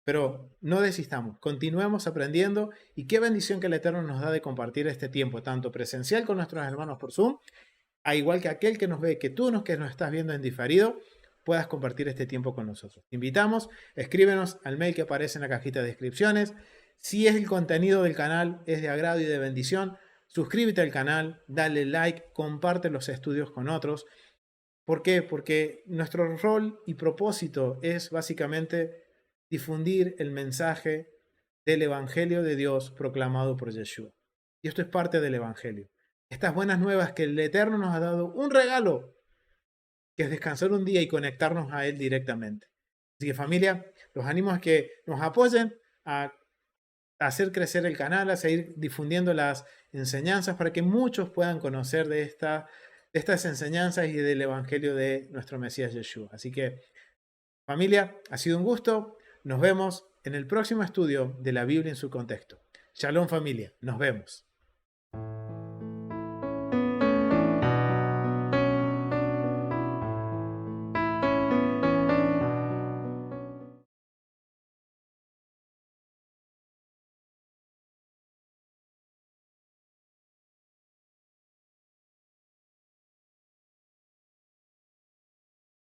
Pero no desistamos, continuemos aprendiendo y qué bendición que el Eterno nos da de compartir este tiempo, tanto presencial con nuestros hermanos por Zoom a igual que aquel que nos ve, que tú que nos estás viendo en diferido, puedas compartir este tiempo con nosotros. Te invitamos, escríbenos al mail que aparece en la cajita de descripciones. Si es el contenido del canal, es de agrado y de bendición, suscríbete al canal, dale like, comparte los estudios con otros. ¿Por qué? Porque nuestro rol y propósito es básicamente difundir el mensaje del Evangelio de Dios proclamado por Yeshua. Y esto es parte del Evangelio. Estas buenas nuevas que el Eterno nos ha dado un regalo, que es descansar un día y conectarnos a Él directamente. Así que familia, los animo a que nos apoyen a hacer crecer el canal, a seguir difundiendo las enseñanzas para que muchos puedan conocer de estas enseñanzas y del Evangelio de nuestro Mesías Yeshua. Así que, familia, ha sido un gusto. Nos vemos en el próximo estudio de la Biblia en su contexto. Shalom, familia. Nos vemos.